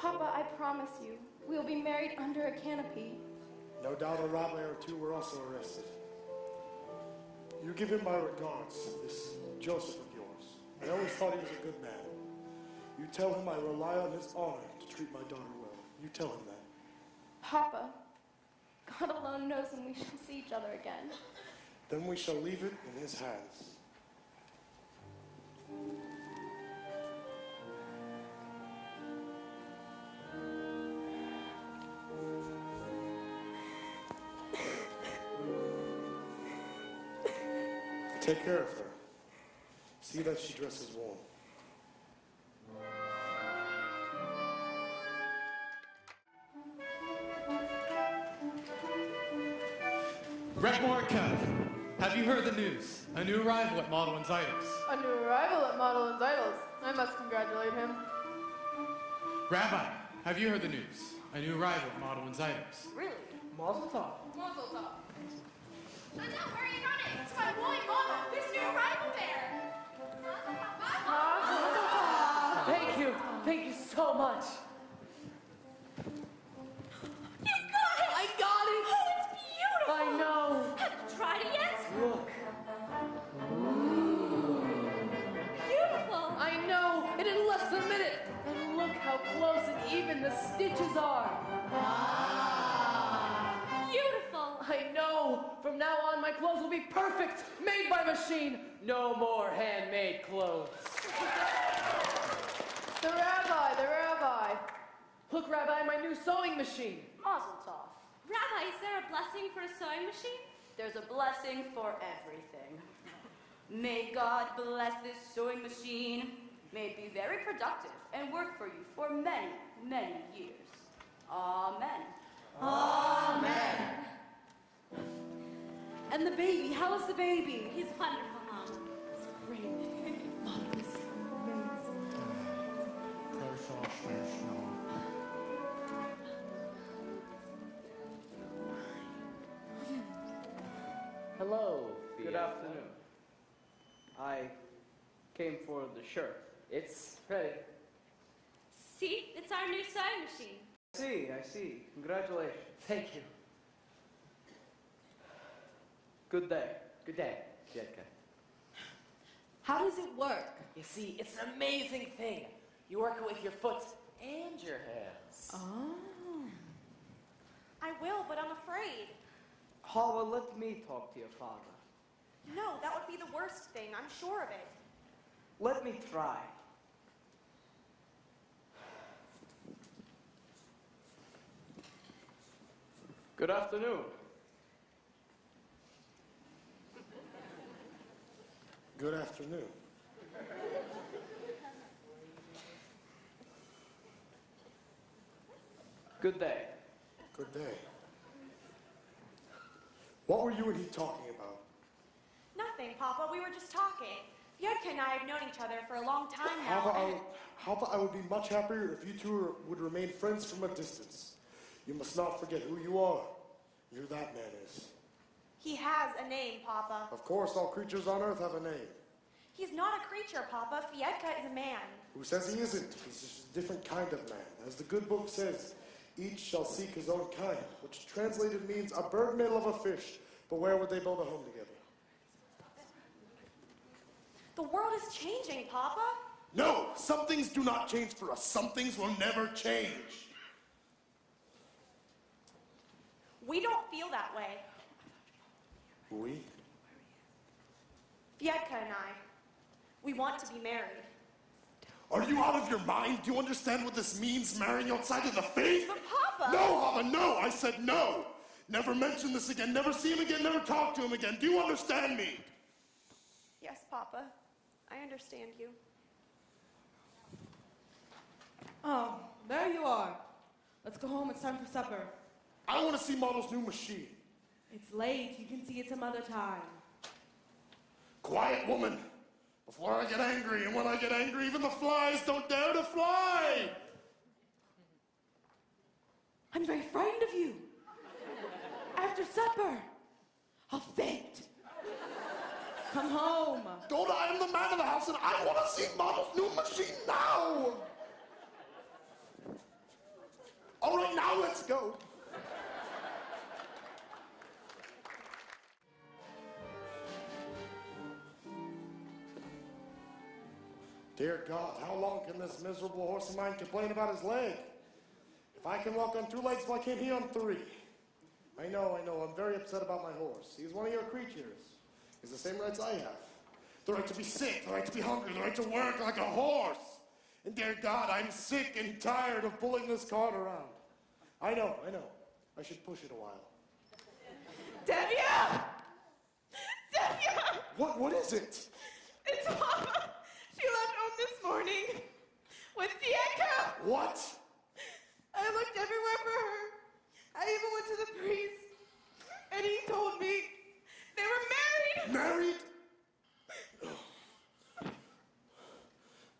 Papa, I promise you, we'll be married under a canopy. No doubt a rabbi or two were also arrested. You give him my regards, this Joseph of yours. I always thought he was a good man. You tell him I rely on his honor to treat my daughter well. You tell him that. Papa, God alone knows when we shall see each other again. Then we shall leave it in his hands. Take care of her. See that she dresses warm. Redmore Kev, have you heard the news? A new arrival at Model and Zytos. A new arrival at Model and Zytos. I must congratulate him. Rabbi, have you heard the news? A new arrival at Model and Zytos. Really? Mazel tov. Mazel tov. Where are you running? It's my boy Model. This new arrival there. Thank you. Thank you so much. You got it! I got it! Oh, it's beautiful! I know. Have you tried it yet? Look. Beautiful! I know. And in less than a minute. And look how close and even the stitches are. Beautiful! I know. From now on, my clothes will be perfect. Made by machine. No more handmade clothes. The rabbi. Look, Rabbi, my new sewing machine. Mazel tov. Rabbi, is there a blessing for a sewing machine? There's a blessing for everything. May God bless this sewing machine. May it be very productive and work for you for many, many years. Amen. Amen. And the baby, how is the baby? He's wonderful, Mom. It's great. Mom, this is amazing. Hello. Good afternoon. I came for the shirt. It's ready. See, it's our new sewing machine. I see. Congratulations. Thank you. Good day. Good day, Jedka. How does it work? You see, it's an amazing thing. You work it with your foot and your hands. Oh. I will, but I'm afraid. Hava, let me talk to your father. No, that would be the worst thing. I'm sure of it. Let me try. Good afternoon. Good afternoon. Good day. Good day. What were you and he talking about? Nothing, Papa. We were just talking. Yudka and I have known each other for a long time now. How about I would be much happier if you two would remain friends from a distance. You must not forget who you are, and who that man is. He has a name, Papa. Of course, all creatures on earth have a name. He's not a creature, Papa. Fiedka is a man. Who says he isn't? He's just a different kind of man. As the good book says, each shall seek his own kind, which translated means a bird may love a fish, but where would they build a home together? The world is changing, Papa. No, some things do not change for us. Some things will never change. We don't feel that way. We? Fiedka and I. We want to be married. Are you out of your mind? Do you understand what this means, marrying outside of the faith? But Papa! No, Hava, no! I said no! Never mention this again, never see him again, never talk to him again. Do you understand me? Yes, Papa. I understand you. Oh, there you are. Let's go home. It's time for supper. I want to see Model's new machine. It's late. You can see it some other time. Quiet, woman. Before I get angry, and when I get angry, even the flies don't dare to fly! I'm very frightened of you. After supper, I'll faint. Come home. Golda, I am the man of the house, and I want to see Model's new machine now! All right, now let's go. Dear God, how long can this miserable horse of mine complain about his leg? If I can walk on 2 legs, why can't he on 3? I know, I'm very upset about my horse. He's one of your creatures. He's the same rights I have. The right to be sick, the right to be hungry, the right to work like a horse. And dear God, I'm sick and tired of pulling this cart around. I know. I should push it a while. Devia! Devia! What is it? It's Mama. She left home this morning with Diego. What? I looked everywhere for her. I even went to the priest, and he told me they were married. Married?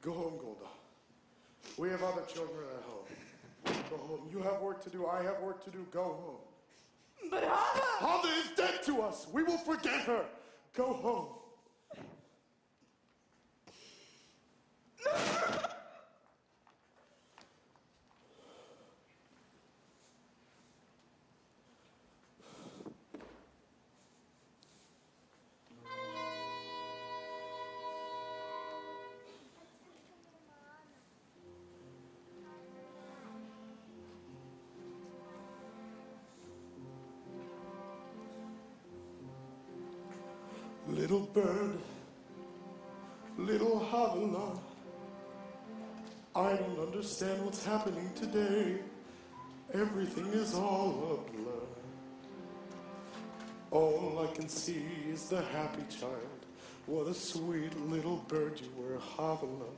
Go home, Golda. We have other children at home. Go home. You have work to do. I have work to do. Go home. But Hava! Hava is dead to us. We will forget her. Go home. Little bird, little Havana, I don't understand what's happening today. Everything is all a blur. All I can see is the happy child. What a sweet little bird you were, Havana,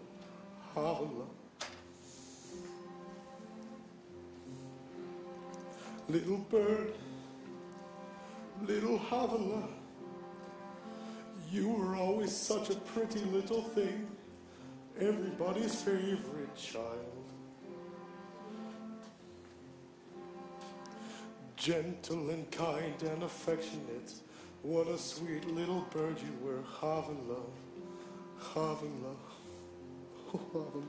Havana. Little bird, little Havana, you were always such a pretty little thing, everybody's favorite child. Gentle and kind and affectionate, what a sweet little bird you were, Havana, Havana, oh,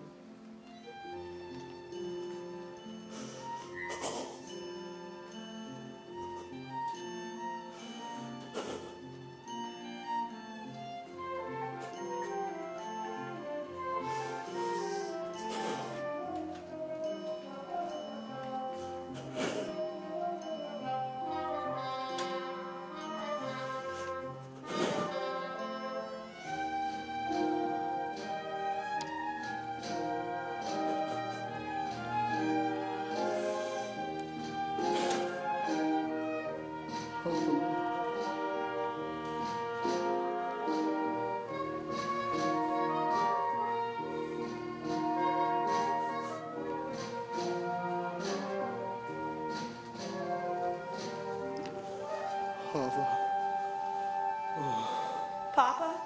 Havana. Papa?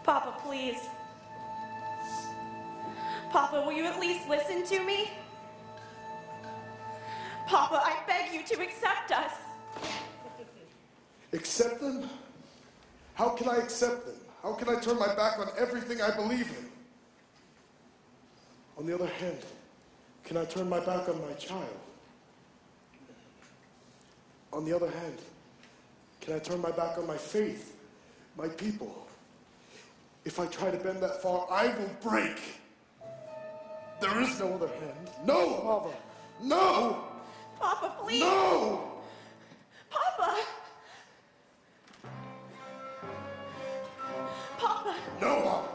Papa, please. Papa, will you at least listen to me? Papa, I beg you to accept us. Accept them? How can I accept them? How can I turn my back on everything I believe in? On the other hand, can I turn my back on my child? On the other hand, can I turn my back on my faith, my people? If I try to bend that far, I will break. There is no other hand. No, Hava. No! Papa, please. No! Papa! Papa! No, Hava.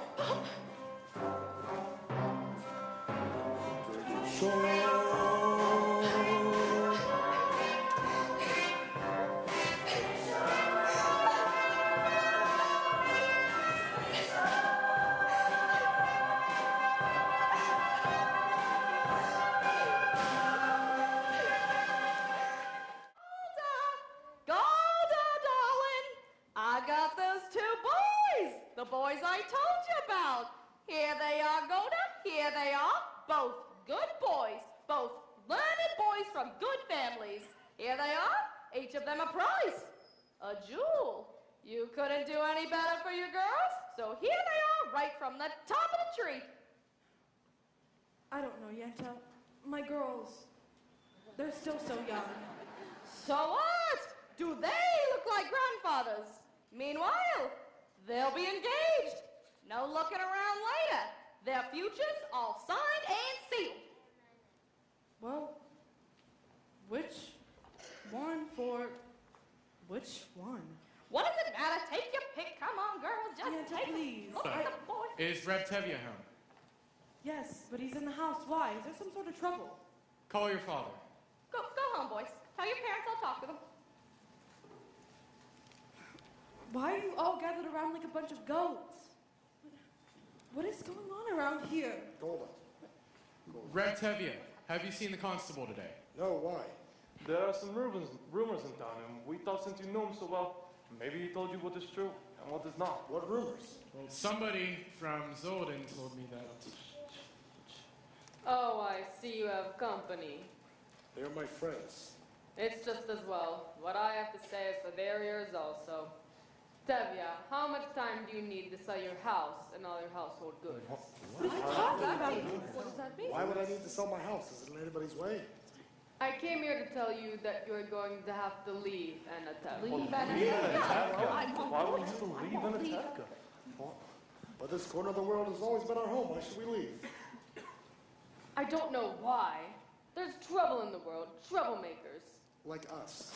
here they are, both good boys, both learned boys from good families. Here they are, each of them a prize, a jewel. You couldn't do any better for your girls, so here they are, right from the top of the tree. I don't know, Yenta. My girls, they're still so young. So what? Do they look like grandfathers? Meanwhile, they'll be engaged. No looking around later. Their futures all signed and sealed. Well, which one? What does it matter? Take your pick. Come on, girls. Just Yenta, take please. Look at the boy. Is Reb Tevye home? Yes, but he's in the house. Why? Is there some sort of trouble? Call your father. Go home, boys. Tell your parents I'll talk to them. Why are you all gathered around like a bunch of goats? What is going on around here? Golda. Reb Tevye, have you seen the constable today? No, why? There are some rumors in town, and we thought since you know him so well, maybe he told you what is true and what is not. What rumors? Well, somebody from Zolden told me that. Oh, I see you have company. They're my friends. It's just as well. What I have to say is for their ears also. Tevye, how much time do you need to sell your house and all your household goods? What are you talking about? What does that mean? Why would I need to sell my house? Is it in anybody's way? I came here to tell you that you're going to have to leave Anatevka. Leave Anatevka? Why would you leave Anatevka? But this corner of the world has always been our home. Why should we leave? I don't know why. There's trouble in the world, troublemakers. Like us.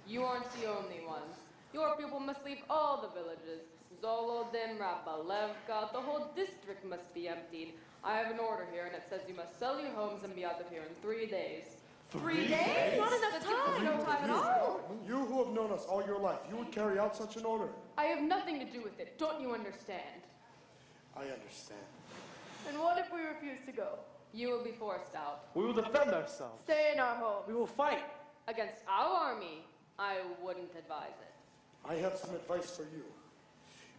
You aren't the only ones. Your people must leave all the villages. Zolodin, Rabalevka, the whole district must be emptied. I have an order here, and it says you must sell your homes and be out of here in 3 days. 3 days? Not enough time. No time at all. You who have known us all your life, you would carry out such an order. I have nothing to do with it. Don't you understand? I understand. And what if we refuse to go? You will be forced out. We will defend ourselves. Stay in our home. We will fight. Against our army, I wouldn't advise it. I have some advice for you.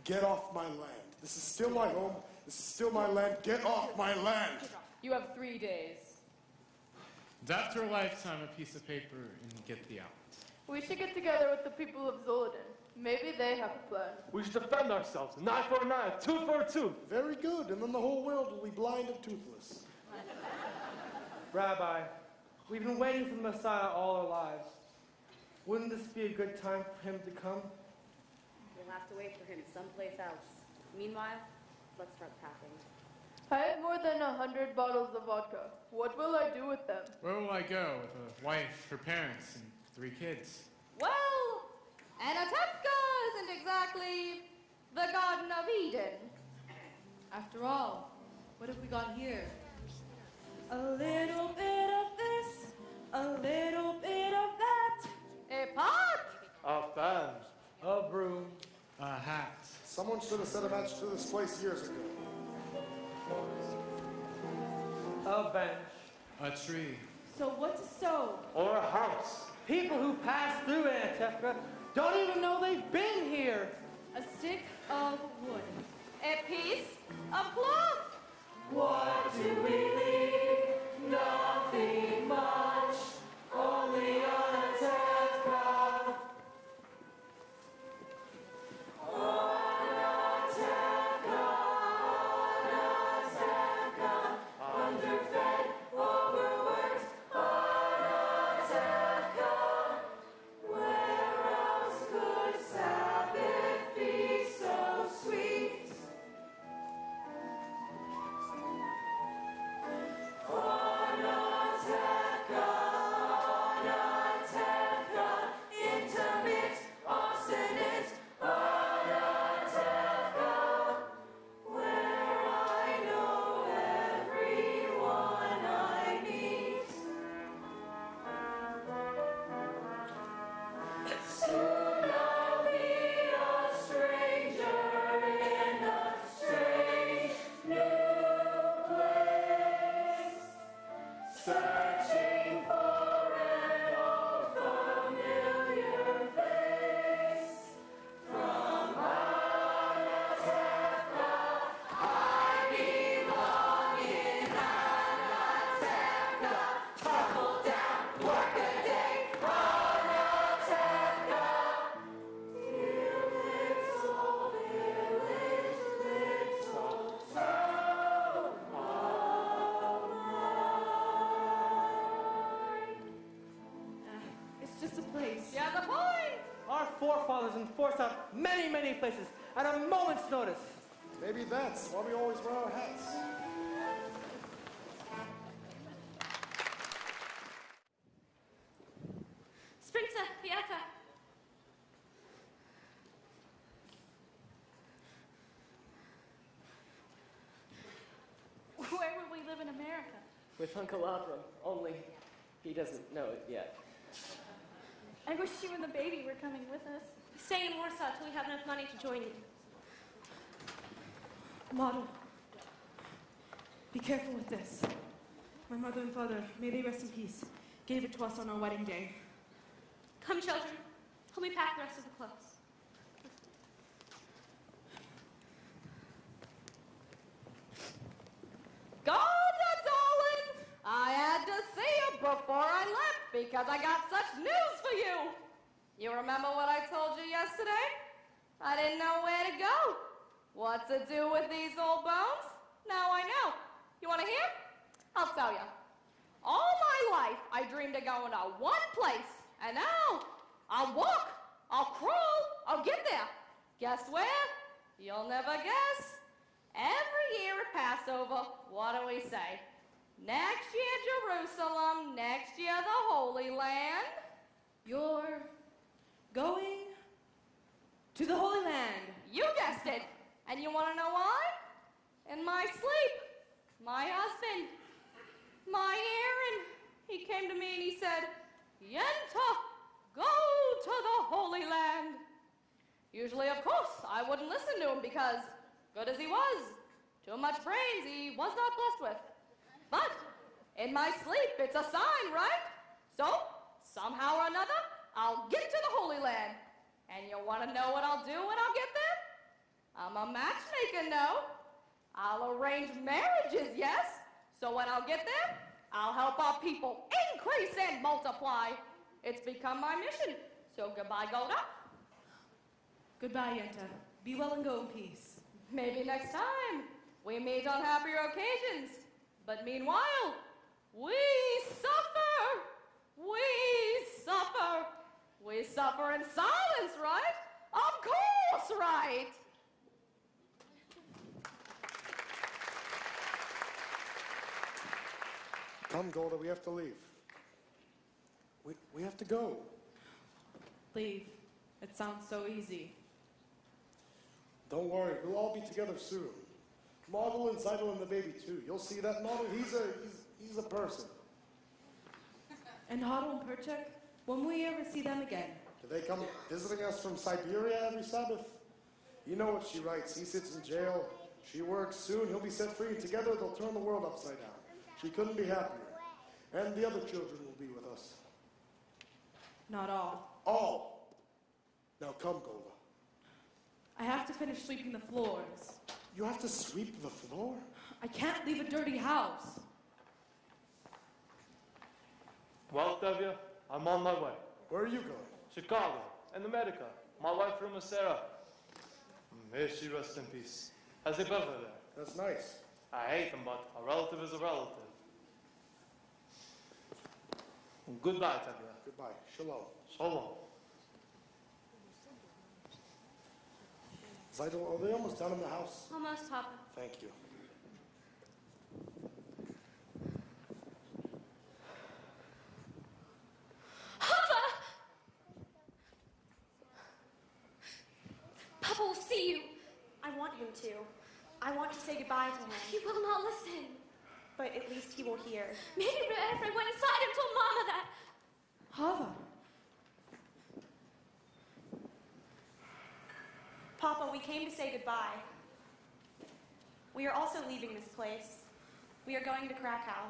Get off my land. This is still my home. This is still my land. Get off my land. You have 3 days. And after a lifetime, a piece of paper and get thee out. We should get together with the people of Zolden. Maybe they have a plan. We should defend ourselves. An eye for an eye, a tooth for a tooth. Very good. And then the whole world will be blind and toothless. Rabbi, we've been waiting for the Messiah all our lives. Wouldn't this be a good time for him to come? We'll have to wait for him someplace else. Meanwhile, let's start packing. I have more than 100 bottles of vodka. What will I do with them? Where will I go with a wife, her parents, and 3 kids? Well, Anatevka isn't exactly the Garden of Eden. After all, what have we got here? A little bit of this, a little bit of that. A pot. A fan. A broom. A hat. Someone should have set a match to this place years ago. A bench. A tree. So what to sow? Or a house. People who pass through Anatevka don't even know they've been here. A stick of wood. A piece of cloth. What do we leave? Nothing much, only Anatevka. Anatevka, Anatevka, underfed, overworked, Anatevka. Where else could Sabbath be so sweet? Anatevka, Anatevka, intimate, obstinate, Anatevka, where I know everyone I meet. Soon I'll be a stranger in a strange new place, searching for an old familiar face. From Anatevka, I belong in points. He has a point. Our forefathers enforced out many, many places at a moment's notice. Maybe that's why we always wear our hats. Sprinter, Bianca. Where would we live in America? With Uncle Abram, only he doesn't know it yet. I wish you and the baby were coming with us. Stay in Warsaw till we have enough money to join you. Model, be careful with this. My mother and father, may they rest in peace, gave it to us on our wedding day. Come, children. Help me pack the rest of the clothes. Golda, darling! I had to see you before I left because I got such news for you. You remember what I told you yesterday? I didn't know where to go. What to do with these old bones? Now I know. You want to hear? I'll tell you. All my life, I dreamed of going to one place, and now I'll walk, I'll crawl, I'll get there. Guess where? You'll never guess. Every year at Passover, what do we say? Next year, Jerusalem. Next year, the Holy Land. You're going to the Holy Land. You guessed it. And you want to know why? In my sleep, my husband, my Aaron, he came to me and he said, Yenta, go to the Holy Land. Usually, of course, I wouldn't listen to him because, good as he was, too much brains he was not blessed with. But in my sleep, it's a sign, right? So, somehow or another, I'll get to the Holy Land. And you want to know what I'll do when I'll get there? I'm a matchmaker, no. I'll arrange marriages, yes. So when I'll get there, I'll help our people increase and multiply. It's become my mission. So goodbye, Golda. Goodbye, Yenta. Be well and go in peace. Maybe next time we meet on happier occasions. But meanwhile, we suffer. We suffer. We suffer in silence, right? Of course, right? Come, Golda, we have to leave. We have to go. Leave. It sounds so easy. Don't worry, we'll all be together soon. Model and Zeidel and the baby too. You'll see that Model, he's a person. And Hodel and Perchek, when will we ever see them again? Do they come visiting us from Siberia every Sabbath? You know what she writes. He sits in jail. She works. Soon he'll be set free, and together they'll turn the world upside down. She couldn't be happier. And the other children will be with us. Not all. All! Now come, Golda. I have to finish sweeping the floors. You have to sweep the floor? I can't leave a dirty house. Well, Tevye, I'm on my way. Where are you going? Chicago and America. My wife, Ruma Sarah. May she rest in peace. Has a brother there. That's nice. I hate him, but a relative is a relative. Goodbye, Tevye. Goodbye. Shalom. Shalom. Zeidel, are they almost done in the house? Almost, Papa. Thank you. Papa! Papa will see you. I want him to. I want to say goodbye to him. He will not listen. But at least he will hear. Maybe if I went inside and told Mama that. Hava. Papa, we came to say goodbye. We are also leaving this place. We are going to Krakow.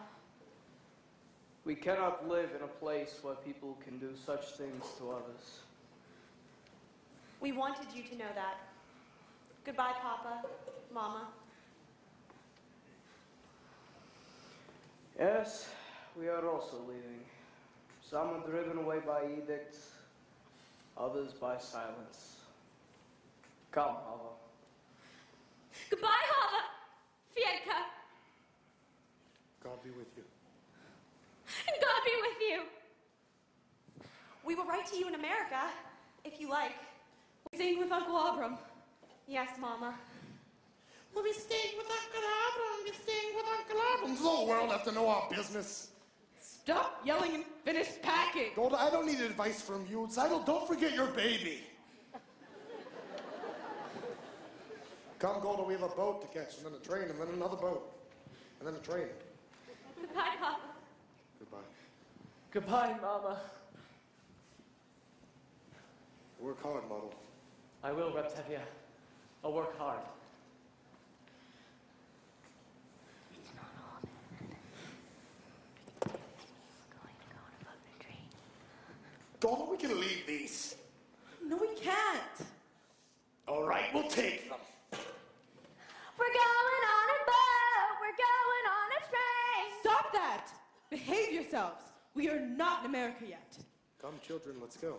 We cannot live in a place where people can do such things to others. We wanted you to know that. Goodbye, Papa, Mama. Yes, we are also leaving. Some are driven away by edicts, others by silence. Come, Hava. Goodbye, Hava. Fiedka. God be with you. And God be with you. We will write to you in America, if you like. We're staying with Uncle Abram. Yes, Mama. We'll be staying with Uncle Abram. We'll be staying with Uncle Abram. Does the whole world have to know our business? Stop yelling and finish packing. Golda, I don't need advice from you. Seidel, don't forget your baby. Come, Golda, we have a boat to catch, and then a train, and then another boat, and then a train. Goodbye, Papa. Goodbye. Goodbye, Mama. Work hard, model. I will, Reptavia. I'll work hard. Golda, we can leave these. No, we can't. All right, we'll take them. We're going on a boat. We're going on a train. Stop that. Behave yourselves. We are not in America yet. Come, children, let's go.